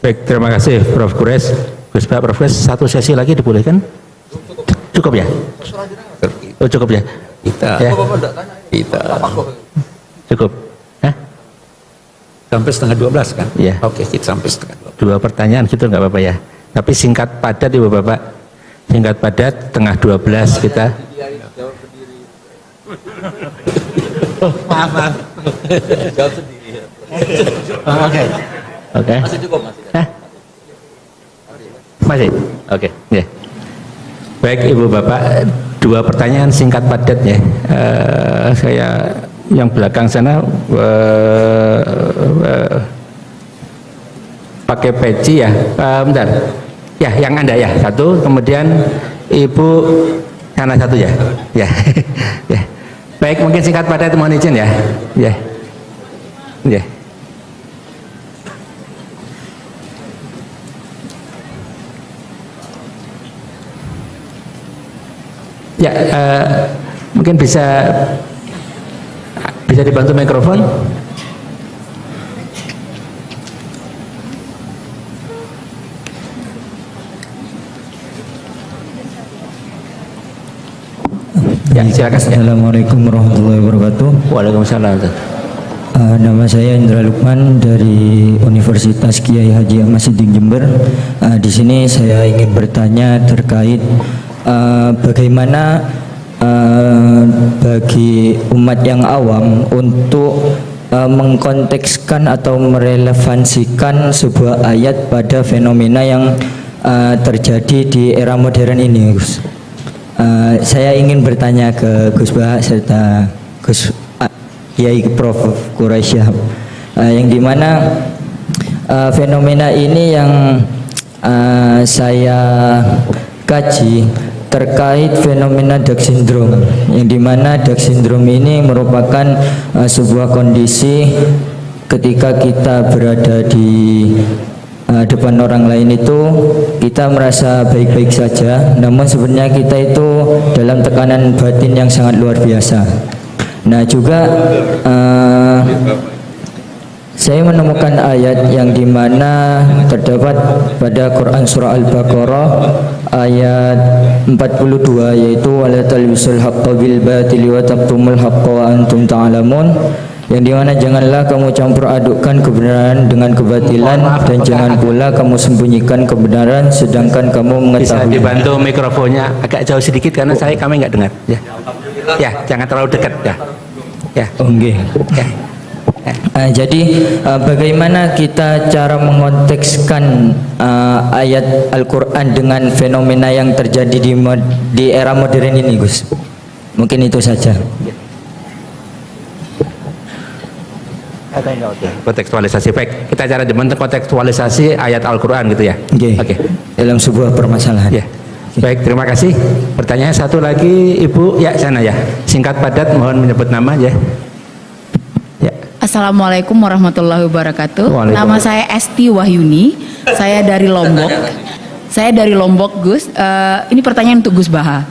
[SPEAKER 5] Baik, terima kasih Prof. Quraisy. Gus Pak, Prof. Quraisy, 1 sesi lagi dibolehkan? Cukup ya? Oh, cukup ya?
[SPEAKER 7] Kita
[SPEAKER 5] cukup. Hah?
[SPEAKER 7] Sampai setengah 12 kan?
[SPEAKER 5] Iya.
[SPEAKER 7] Oke, kita sampai setengah 12.
[SPEAKER 5] 2 pertanyaan gitu nggak apa-apa ya. Tapi singkat padat Ibu Bapak. Singkat padat, tengah 12 kita.
[SPEAKER 2] Maaf. Jawab sendiri. Oke.
[SPEAKER 5] Oke.
[SPEAKER 2] Masih cukup, Mas.
[SPEAKER 5] Hah? Masih? Oke. Ya. Baik Ibu Bapak, 2 pertanyaan singkat padat ya. Saya yang belakang sana pakai peci ya. Bentar. Ya, yang Anda ya 1, kemudian Ibu sana 1 ya. Ya. Ya. Baik, mungkin singkat padat, mohon izin ya. Ya. Ya. Ya, mungkin bisa dibantu mikrofon. Ya, silakan.
[SPEAKER 13] Assalamualaikum warahmatullahi wabarakatuh.
[SPEAKER 5] Waalaikumsalam.
[SPEAKER 13] Nama saya Indra Lukman dari Universitas Kiai Haji Ahmad Siddiq Jember. Di sini saya ingin bertanya terkait bagaimana bagi umat yang awam untuk mengkontekskan atau merelevansikan sebuah ayat pada fenomena yang terjadi di era modern ini, Gus. Saya ingin bertanya ke Gus Bah serta Gus Kiai Prof. Quraisy Shihab, yang dimana fenomena ini yang saya kaji terkait fenomena Down syndrome, yang dimana Down syndrome ini merupakan sebuah kondisi ketika kita berada di depan orang lain itu kita merasa baik-baik saja, namun sebenarnya kita itu dalam tekanan batin yang sangat luar biasa. Nah juga saya menemukan ayat yang dimana terdapat pada Quran surah Al-Baqarah ayat 42, yaitu wala talbisul haqqa bil batili wa taqtumul haqqa wa antum ta'lamun, yang dimana janganlah kamu campur adukkan kebenaran dengan kebatilan dan jangan pula kamu sembunyikan kebenaran sedangkan kamu mengetahui.
[SPEAKER 5] Bisa dibantu mikrofonnya agak jauh sedikit karena kami nggak dengar ya. Ya, jangan terlalu dekat ya. Ya.
[SPEAKER 13] Oke.
[SPEAKER 5] Ya.
[SPEAKER 13] Jadi bagaimana kita cara mengontekskan ayat Al-Quran dengan fenomena yang terjadi di era modern ini, Gus? Mungkin itu saja.
[SPEAKER 5] Kontekstualisasi, baik. Kita cara kontekstualisasi ayat Al-Quran gitu ya.
[SPEAKER 13] Oke. Dalam sebuah permasalahan.
[SPEAKER 5] Ya. Baik, terima kasih. Pertanyaan satu lagi, Ibu, ya sana ya. Singkat padat, mohon menyebut nama ya.
[SPEAKER 14] Assalamualaikum warahmatullahi wabarakatuh. Nama saya Esti Wahyuni. Saya dari Lombok. Gus. Ini pertanyaan untuk Gus Baha.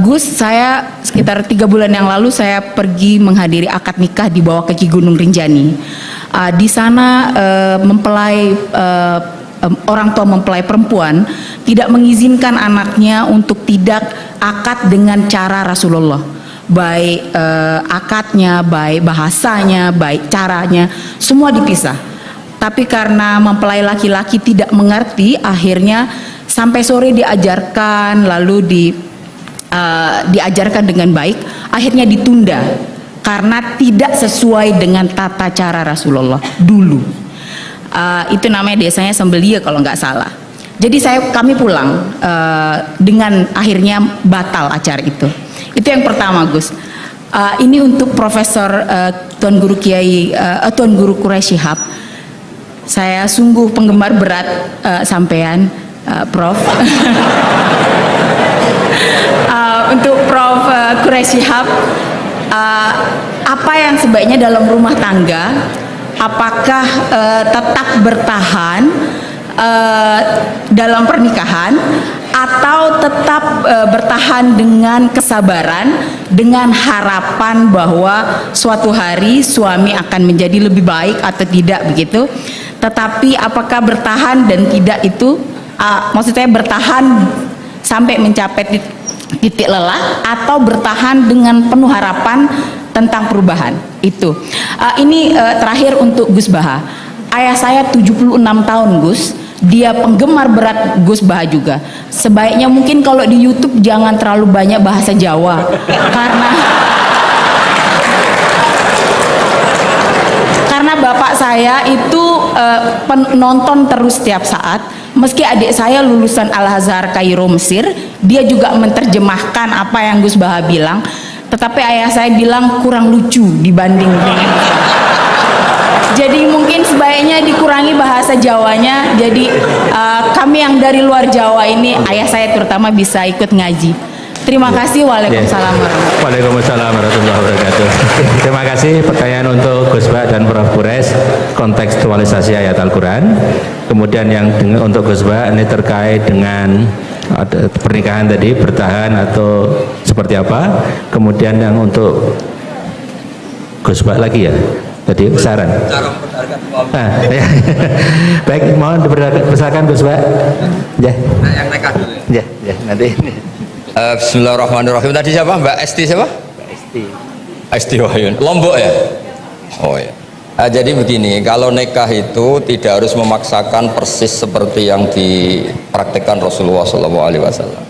[SPEAKER 14] Gus, saya sekitar 3 bulan yang lalu saya pergi menghadiri akad nikah di bawah kaki Gunung Rinjani. Di sana orang tua mempelai perempuan tidak mengizinkan anaknya untuk tidak akad dengan cara Rasulullah, baik akadnya, baik bahasanya, baik caranya, semua dipisah. Tapi karena mempelai laki-laki tidak mengerti, akhirnya sampai sore diajarkan, lalu diajarkan dengan baik, akhirnya ditunda karena tidak sesuai dengan tata cara Rasulullah dulu. Itu namanya desanya sembelih kalau nggak salah. Jadi kami pulang dengan akhirnya batal acara itu. Itu yang pertama, Gus. Ini untuk Profesor Tuan Guru Tuan Guru Quraisy Shihab. Saya sungguh penggemar berat sampean, Prof. Untuk Prof Quraisy Shihab, apa yang sebaiknya dalam rumah tangga? Apakah tetap bertahan dalam pernikahan atau tetap bertahan dengan kesabaran, dengan harapan bahwa suatu hari suami akan menjadi lebih baik atau tidak begitu? Tetapi apakah bertahan dan tidak itu, maksud saya bertahan sampai mencapai titik lelah atau bertahan dengan penuh harapan tentang perubahan itu. Ini terakhir untuk Gus Baha. Ayah saya 76 tahun, Gus. Dia penggemar berat Gus Baha juga. Sebaiknya mungkin kalau di YouTube jangan terlalu banyak bahasa Jawa karena bapak saya itu penonton terus setiap saat. Meski adik saya lulusan Al-Azhar Kairo Mesir, dia juga menerjemahkan apa yang Gus Baha bilang. Tetapi ayah saya bilang kurang lucu dibanding dengan jadi mungkin sebaiknya dikurangi bahasa Jawanya. Jadi kami yang dari luar Jawa ini, ayah saya terutama bisa ikut ngaji. Terima kasih. Waalaikumsalam
[SPEAKER 5] warahmatullahi wabarakatuh. Terima kasih. Pertanyaan untuk Gus Baha dan Prof Quraisy, kontekstualisasi ayat Al-Quran. Kemudian yang untuk Gus Baha ini terkait dengan pernikahan tadi, bertahan atau seperti apa. Kemudian yang untuk Gus Baha lagi ya, tadi saran. Ya. Baik, mohon dipersilakan Gus Baha. Ya.
[SPEAKER 6] Yang nekat dulu.
[SPEAKER 5] Ya, nanti ini.
[SPEAKER 6] Bismillahirrahmanirrahim. Tadi siapa? Mbak Esti siapa? Mbak Esti. Esti Wahyun. Lombok ya? Oh ya. Jadi begini, kalau nikah itu tidak harus memaksakan persis seperti yang dipraktikkan Rasulullah SAW.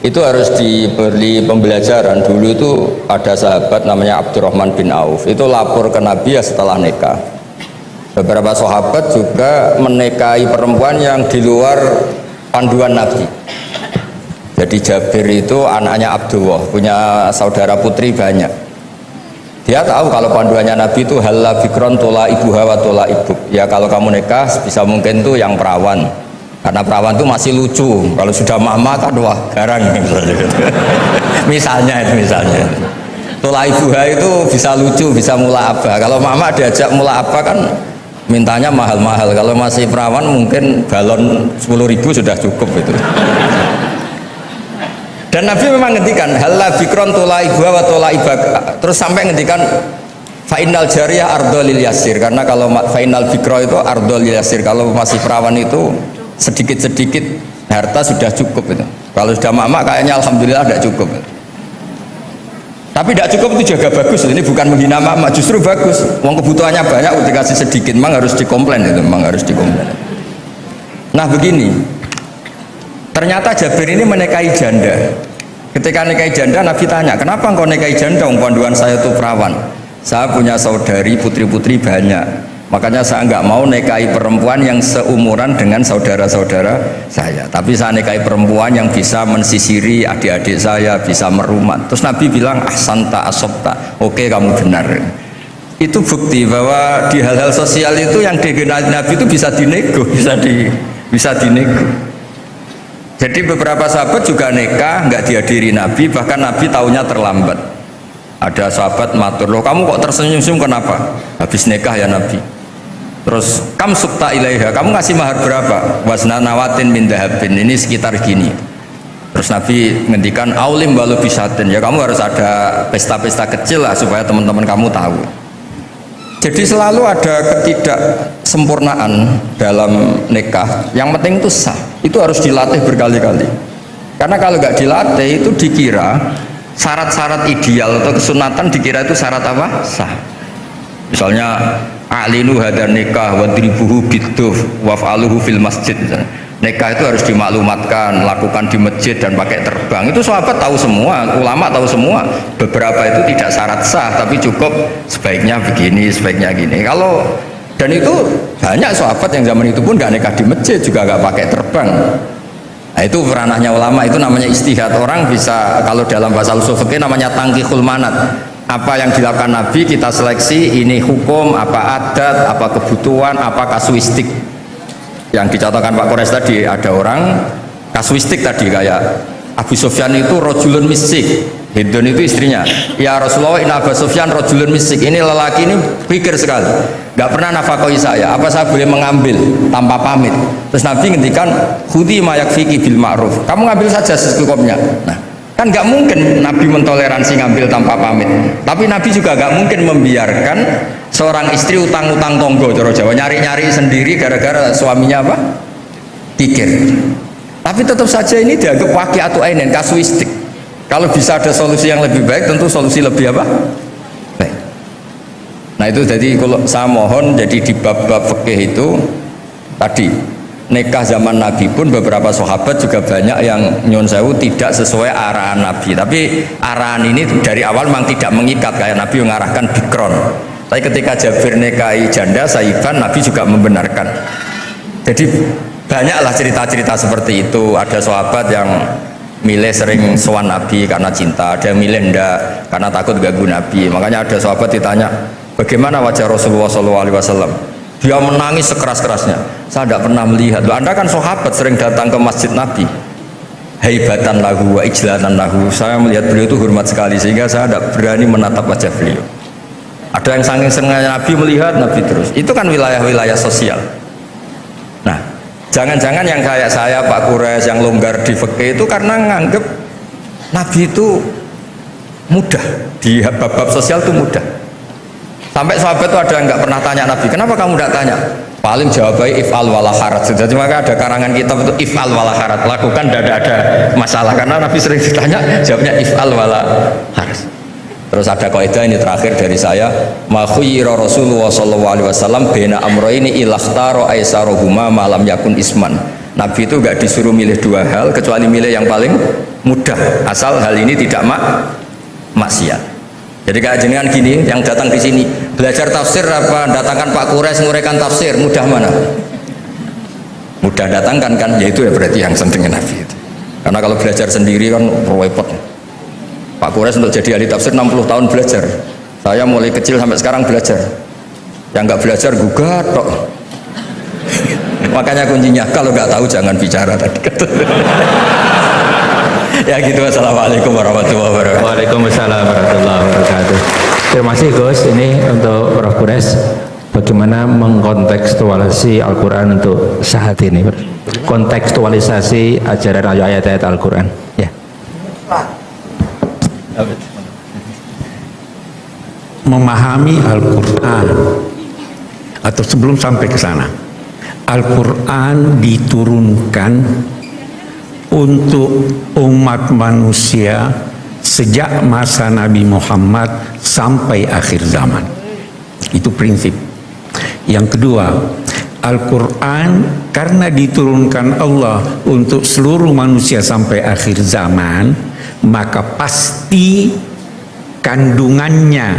[SPEAKER 6] Itu harus diberi pembelajaran. Dulu itu ada sahabat namanya Abdurrahman bin Auf. Itu lapor ke Nabi ya setelah nikah. Beberapa sahabat juga menikahi perempuan yang di luar panduan Nabi. Jadi Jabir itu anaknya Abdullah, punya saudara putri banyak. Dia tahu kalau panduannya Nabi itu halla bikron tola ibuha wa tola ibuk. Ya kalau kamu nikah bisa mungkin tuh yang perawan, karena perawan tuh masih lucu. Kalau sudah mama kan wah garang. misalnya tola ibuha itu bisa lucu, bisa mula apa. Kalau mama diajak mula apa kan mintanya mahal-mahal. Kalau masih perawan mungkin balon 10.000 sudah cukup itu. Dan Nabi memang ngendikan halla bikron tola ibuha wa tola ibak. Terus sampai ngendikan fainal jariyah ardolil yasir, karena kalau fainal bikro itu ardolil yasir, kalau masih perawan itu sedikit-sedikit harta sudah cukup itu. Kalau sudah mama kayaknya alhamdulillah tidak cukup. Tapi tidak cukup itu juga bagus. Ini bukan menghina mama, justru bagus. Uang kebutuhannya banyak, dikasih sedikit, memang harus dikomplain itu, memang harus dikomplain. Nah begini, ternyata Jabir ini menikahi janda. Ketika nikahi janda, Nabi tanya, kenapa engkau nikahi janda? Panduan saya itu perawan. Saya punya saudari putri-putri banyak, makanya saya nggak mau nikahi perempuan yang seumuran dengan saudara-saudara saya, tapi saya nikahi perempuan yang bisa mensisiri adik-adik saya, bisa merumat. Terus Nabi bilang ahsanta asobta, oke kamu benar. Itu bukti bahwa di hal-hal sosial itu yang dikenal Nabi itu bisa dinego, bisa dinego. Jadi beberapa sahabat juga nikah nggak dihadiri Nabi, bahkan Nabi taunya terlambat. Ada sahabat matur, loh kamu kok tersenyum-senyum kenapa? Habis nikah ya Nabi. Terus kam sukta ilaiha, kamu ngasih mahar berapa? Wasna nawatin min dahabin, ini sekitar gini. Terus Nabi ngendikan aulim walau bisatin, ya kamu harus ada pesta-pesta kecil lah supaya teman-teman kamu tahu. Jadi selalu ada ketidaksempurnaan dalam nikah. Yang penting itu sah, itu harus dilatih berkali-kali. Karena kalau nggak dilatih itu dikira syarat-syarat ideal atau kesunatan dikira itu syarat apa? Sah. Misalnya a'linu hadan nikah wadribuhu biduf waf'aluhu fil masjid. Nikah itu harus dimaklumatkan, lakukan di masjid dan pakai terbang. Itu sahabat tahu semua, ulama tahu semua. Beberapa itu tidak syarat sah, tapi cukup sebaiknya begini, sebaiknya gini. Kalau dan itu banyak sahabat yang zaman itu pun nggak nikah di masjid, juga nggak pakai terbang. Nah, itu ranahnya ulama, itu namanya istihad. Orang bisa, kalau dalam bahasa usul fikih namanya tangkihul manat. Apa yang dilakukan Nabi kita seleksi, ini hukum, apa adat, apa kebutuhan, apa kasuistik. Yang dicontohkan Pak Kores tadi, ada orang kasuistik tadi, kayak Abu Sufyan itu rojulun misik, Hindun itu istrinya, ya Rasulullah ini Abu Sufyan rojulun misik, ini lelaki ini pikir sekali, gak pernah nafkahi saya, apa saya boleh mengambil tanpa pamit? Terus Nabi ngendikan khudi mayak fiki bil ma'ruf, kamu ngambil saja secukupnya. Nah, kan gak mungkin Nabi mentoleransi ngambil tanpa pamit, tapi Nabi juga gak mungkin membiarkan seorang istri utang-utang tonggo, coro Jawa, nyari-nyari sendiri gara-gara suaminya apa? Pikir. Tapi tetap saja ini dianggap waqi'atu ainin, kasuistik. Kalau bisa ada solusi yang lebih baik, tentu solusi lebih apa? Baik. Nah itu jadi kalau saya mohon, jadi di bab-bab fikih itu tadi nikah zaman Nabi pun beberapa sahabat juga banyak yang nyun sewu tidak sesuai arahan Nabi. Tapi arahan ini dari awal memang tidak mengikat, kayak Nabi mengarahkan bikron. Tapi ketika Jabir nikahi janda Saiban, Nabi juga membenarkan. Jadi banyaklah cerita-cerita seperti itu. Ada sahabat yang milih sering sowan Nabi karena cinta, ada yang milih enggak karena takut ganggu Nabi. Makanya ada sahabat ditanya, bagaimana wajah Rasulullah SAW? Dia menangis sekeras-kerasnya. Saya tidak pernah melihat. Loh, Anda kan sahabat sering datang ke masjid Nabi. Haibatan lahu wa ijlatan lahu. Saya melihat beliau itu hormat sekali sehingga saya tidak berani menatap wajah beliau. Ada yang saking sengaja Nabi melihat Nabi terus. Itu kan wilayah-wilayah sosial. Nah, jangan-jangan yang kayak saya Pak Kures yang longgar di fikih itu karena nganggep Nabi itu mudah, di bab-bab sosial itu mudah. Sampai sahabat itu ada yang nggak pernah tanya Nabi, kenapa kamu tidak tanya? Paling jawabnya if'al wala harat. Jadi maka ada karangan kitab itu if'al wala harat, lakukan, tidak ada masalah. Karena Nabi sering ditanya, jawabnya if'al wala harat. Terus ada kaidah ini terakhir dari saya, ma khuyira Rasulullah sallallahu alaihi wasallam baina amrayni ilakhtara aisarohuma malam yakun isman. Nabi itu enggak disuruh milih dua hal kecuali milih yang paling mudah, asal hal ini tidak maksiat. Jadi kayak jenengan gini yang datang di sini, belajar tafsir apa datangkan Pak Kures nguraikan tafsir, mudah mana? Mudah datangkan kan, yaitu ya berarti yang sentingnya Nabi itu. Karena kalau belajar sendiri kan repot. Pak Kures untuk jadi ahli tafsir 60 tahun belajar. Saya mulai kecil sampai sekarang belajar. Yang nggak belajar gugat tok. Makanya kuncinya kalau nggak tahu jangan bicara tadi. Ya gitu. Assalamualaikum warahmatullahi wabarakatuh.
[SPEAKER 5] Waalaikumsalam warahmatullahi wabarakatuh. Terima kasih Gus. Ini untuk Prof Kures. Bagaimana mengkontekstualisasi Al-Quran untuk saat ini? Kontekstualisasi ajaran ayat-ayat Al-Quran. Ya.
[SPEAKER 7] Memahami Al-Quran, atau sebelum sampai ke sana, Al-Quran diturunkan untuk umat manusia sejak masa Nabi Muhammad sampai akhir zaman. Itu prinsip. Yang kedua, Al-Quran karena diturunkan Allah untuk seluruh manusia sampai akhir zaman, maka pasti kandungannya,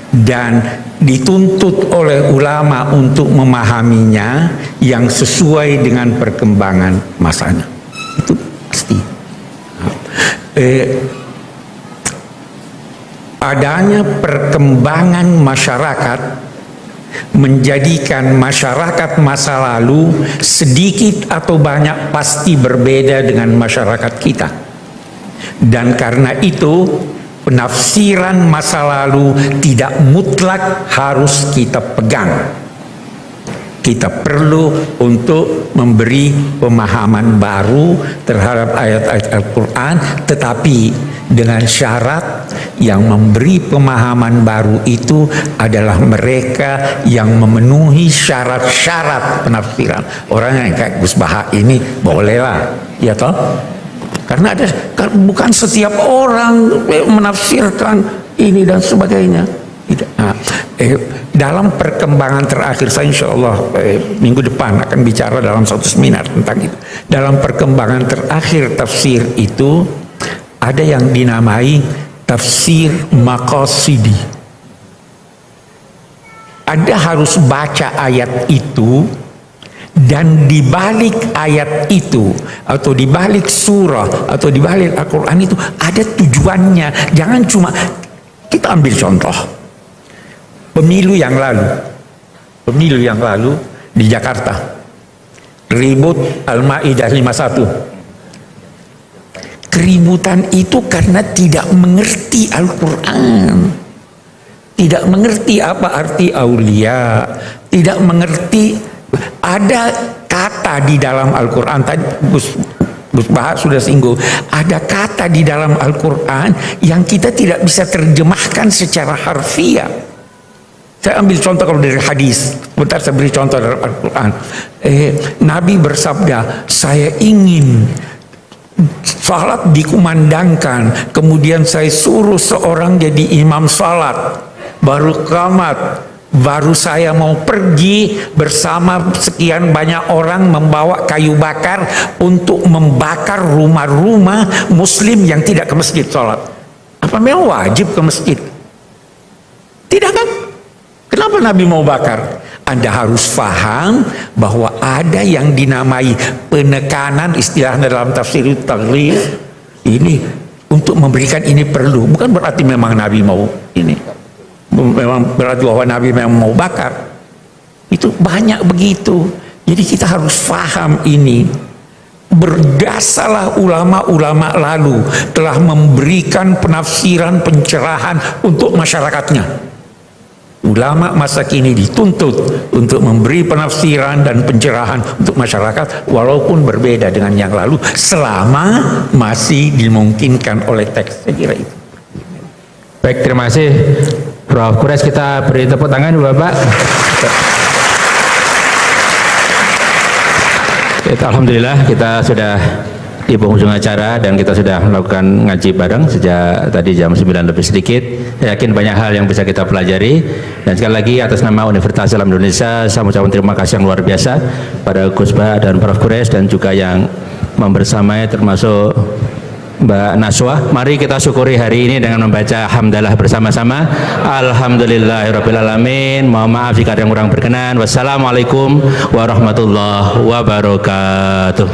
[SPEAKER 7] dan dituntut oleh ulama untuk memahaminya yang sesuai dengan perkembangan masanya. Itu pasti. Adanya perkembangan masyarakat menjadikan masyarakat masa lalu sedikit atau banyak pasti berbeda dengan masyarakat kita, dan karena itu penafsiran masa lalu tidak mutlak harus kita pegang. Kita perlu untuk memberi pemahaman baru terhadap ayat-ayat Al-Quran, tetapi dengan syarat yang memberi pemahaman baru itu adalah mereka yang memenuhi syarat-syarat penafsiran. Orang yang kayak Gus Baha ini bolehlah, ya toh? Karena bukan setiap orang menafsirkan ini dan sebagainya. Nah, dalam perkembangan terakhir saya insya Allah minggu depan akan bicara dalam satu seminar tentang itu. Dalam perkembangan terakhir tafsir itu ada yang dinamai tafsir maqasidi. Anda harus baca ayat itu, dan di balik ayat itu atau di balik surah atau di balik Al-Quran itu ada tujuannya. Jangan cuma, kita ambil contoh pemilu yang lalu di Jakarta, ribut Al-Maidah 51. Keributan itu karena tidak mengerti Al-Quran, tidak mengerti apa arti aulia, tidak mengerti. Ada kata di dalam Al-Quran, tadi Gus Baha sudah singgung, ada kata di dalam Al-Quran yang kita tidak bisa terjemahkan secara harfiah. Saya ambil contoh kalau dari hadis, bentar saya beri contoh dari Al-Quran. Nabi bersabda, saya ingin salat dikumandangkan, kemudian saya suruh seorang jadi imam salat, baru qamat, baru saya mau pergi bersama sekian banyak orang membawa kayu bakar untuk membakar rumah-rumah muslim yang tidak ke masjid sholat. Apa memang wajib ke masjid? Tidak kan? Kenapa Nabi mau bakar? Anda harus paham bahwa ada yang dinamai penekanan, istilahnya dalam tafsir taghliz ini, untuk memberikan ini perlu. Bukan berarti memang Nabi mau ini, memang berarti bahwa Nabi memang mau bakar. Itu banyak begitu. Jadi kita harus paham ini. Berdasarlah ulama-ulama lalu telah memberikan penafsiran, pencerahan untuk masyarakatnya. Ulama masa kini dituntut untuk memberi penafsiran dan pencerahan untuk masyarakat walaupun berbeda dengan yang lalu, selama masih dimungkinkan oleh teks. Saya kira itu.
[SPEAKER 5] Baik, terima kasih Prof. Quraisy. Kita beri tepuk tangan Bapak. Alhamdulillah kita sudah di penghujung acara dan kita sudah melakukan ngaji bareng sejak tadi jam 9 lebih sedikit. Saya yakin banyak hal yang bisa kita pelajari, dan sekali lagi atas nama Universitas Islam Indonesia saya mengucapkan terima kasih yang luar biasa pada Gus Baha dan Prof. Quraisy dan juga yang membersamai termasuk Mbak Naswa. Mari kita syukuri hari ini dengan membaca hamdalah bersama-sama. Alhamdulillahirabbil alamin. Mohon maaf jika ada yang kurang berkenan. Wassalamualaikum warahmatullahi wabarakatuh.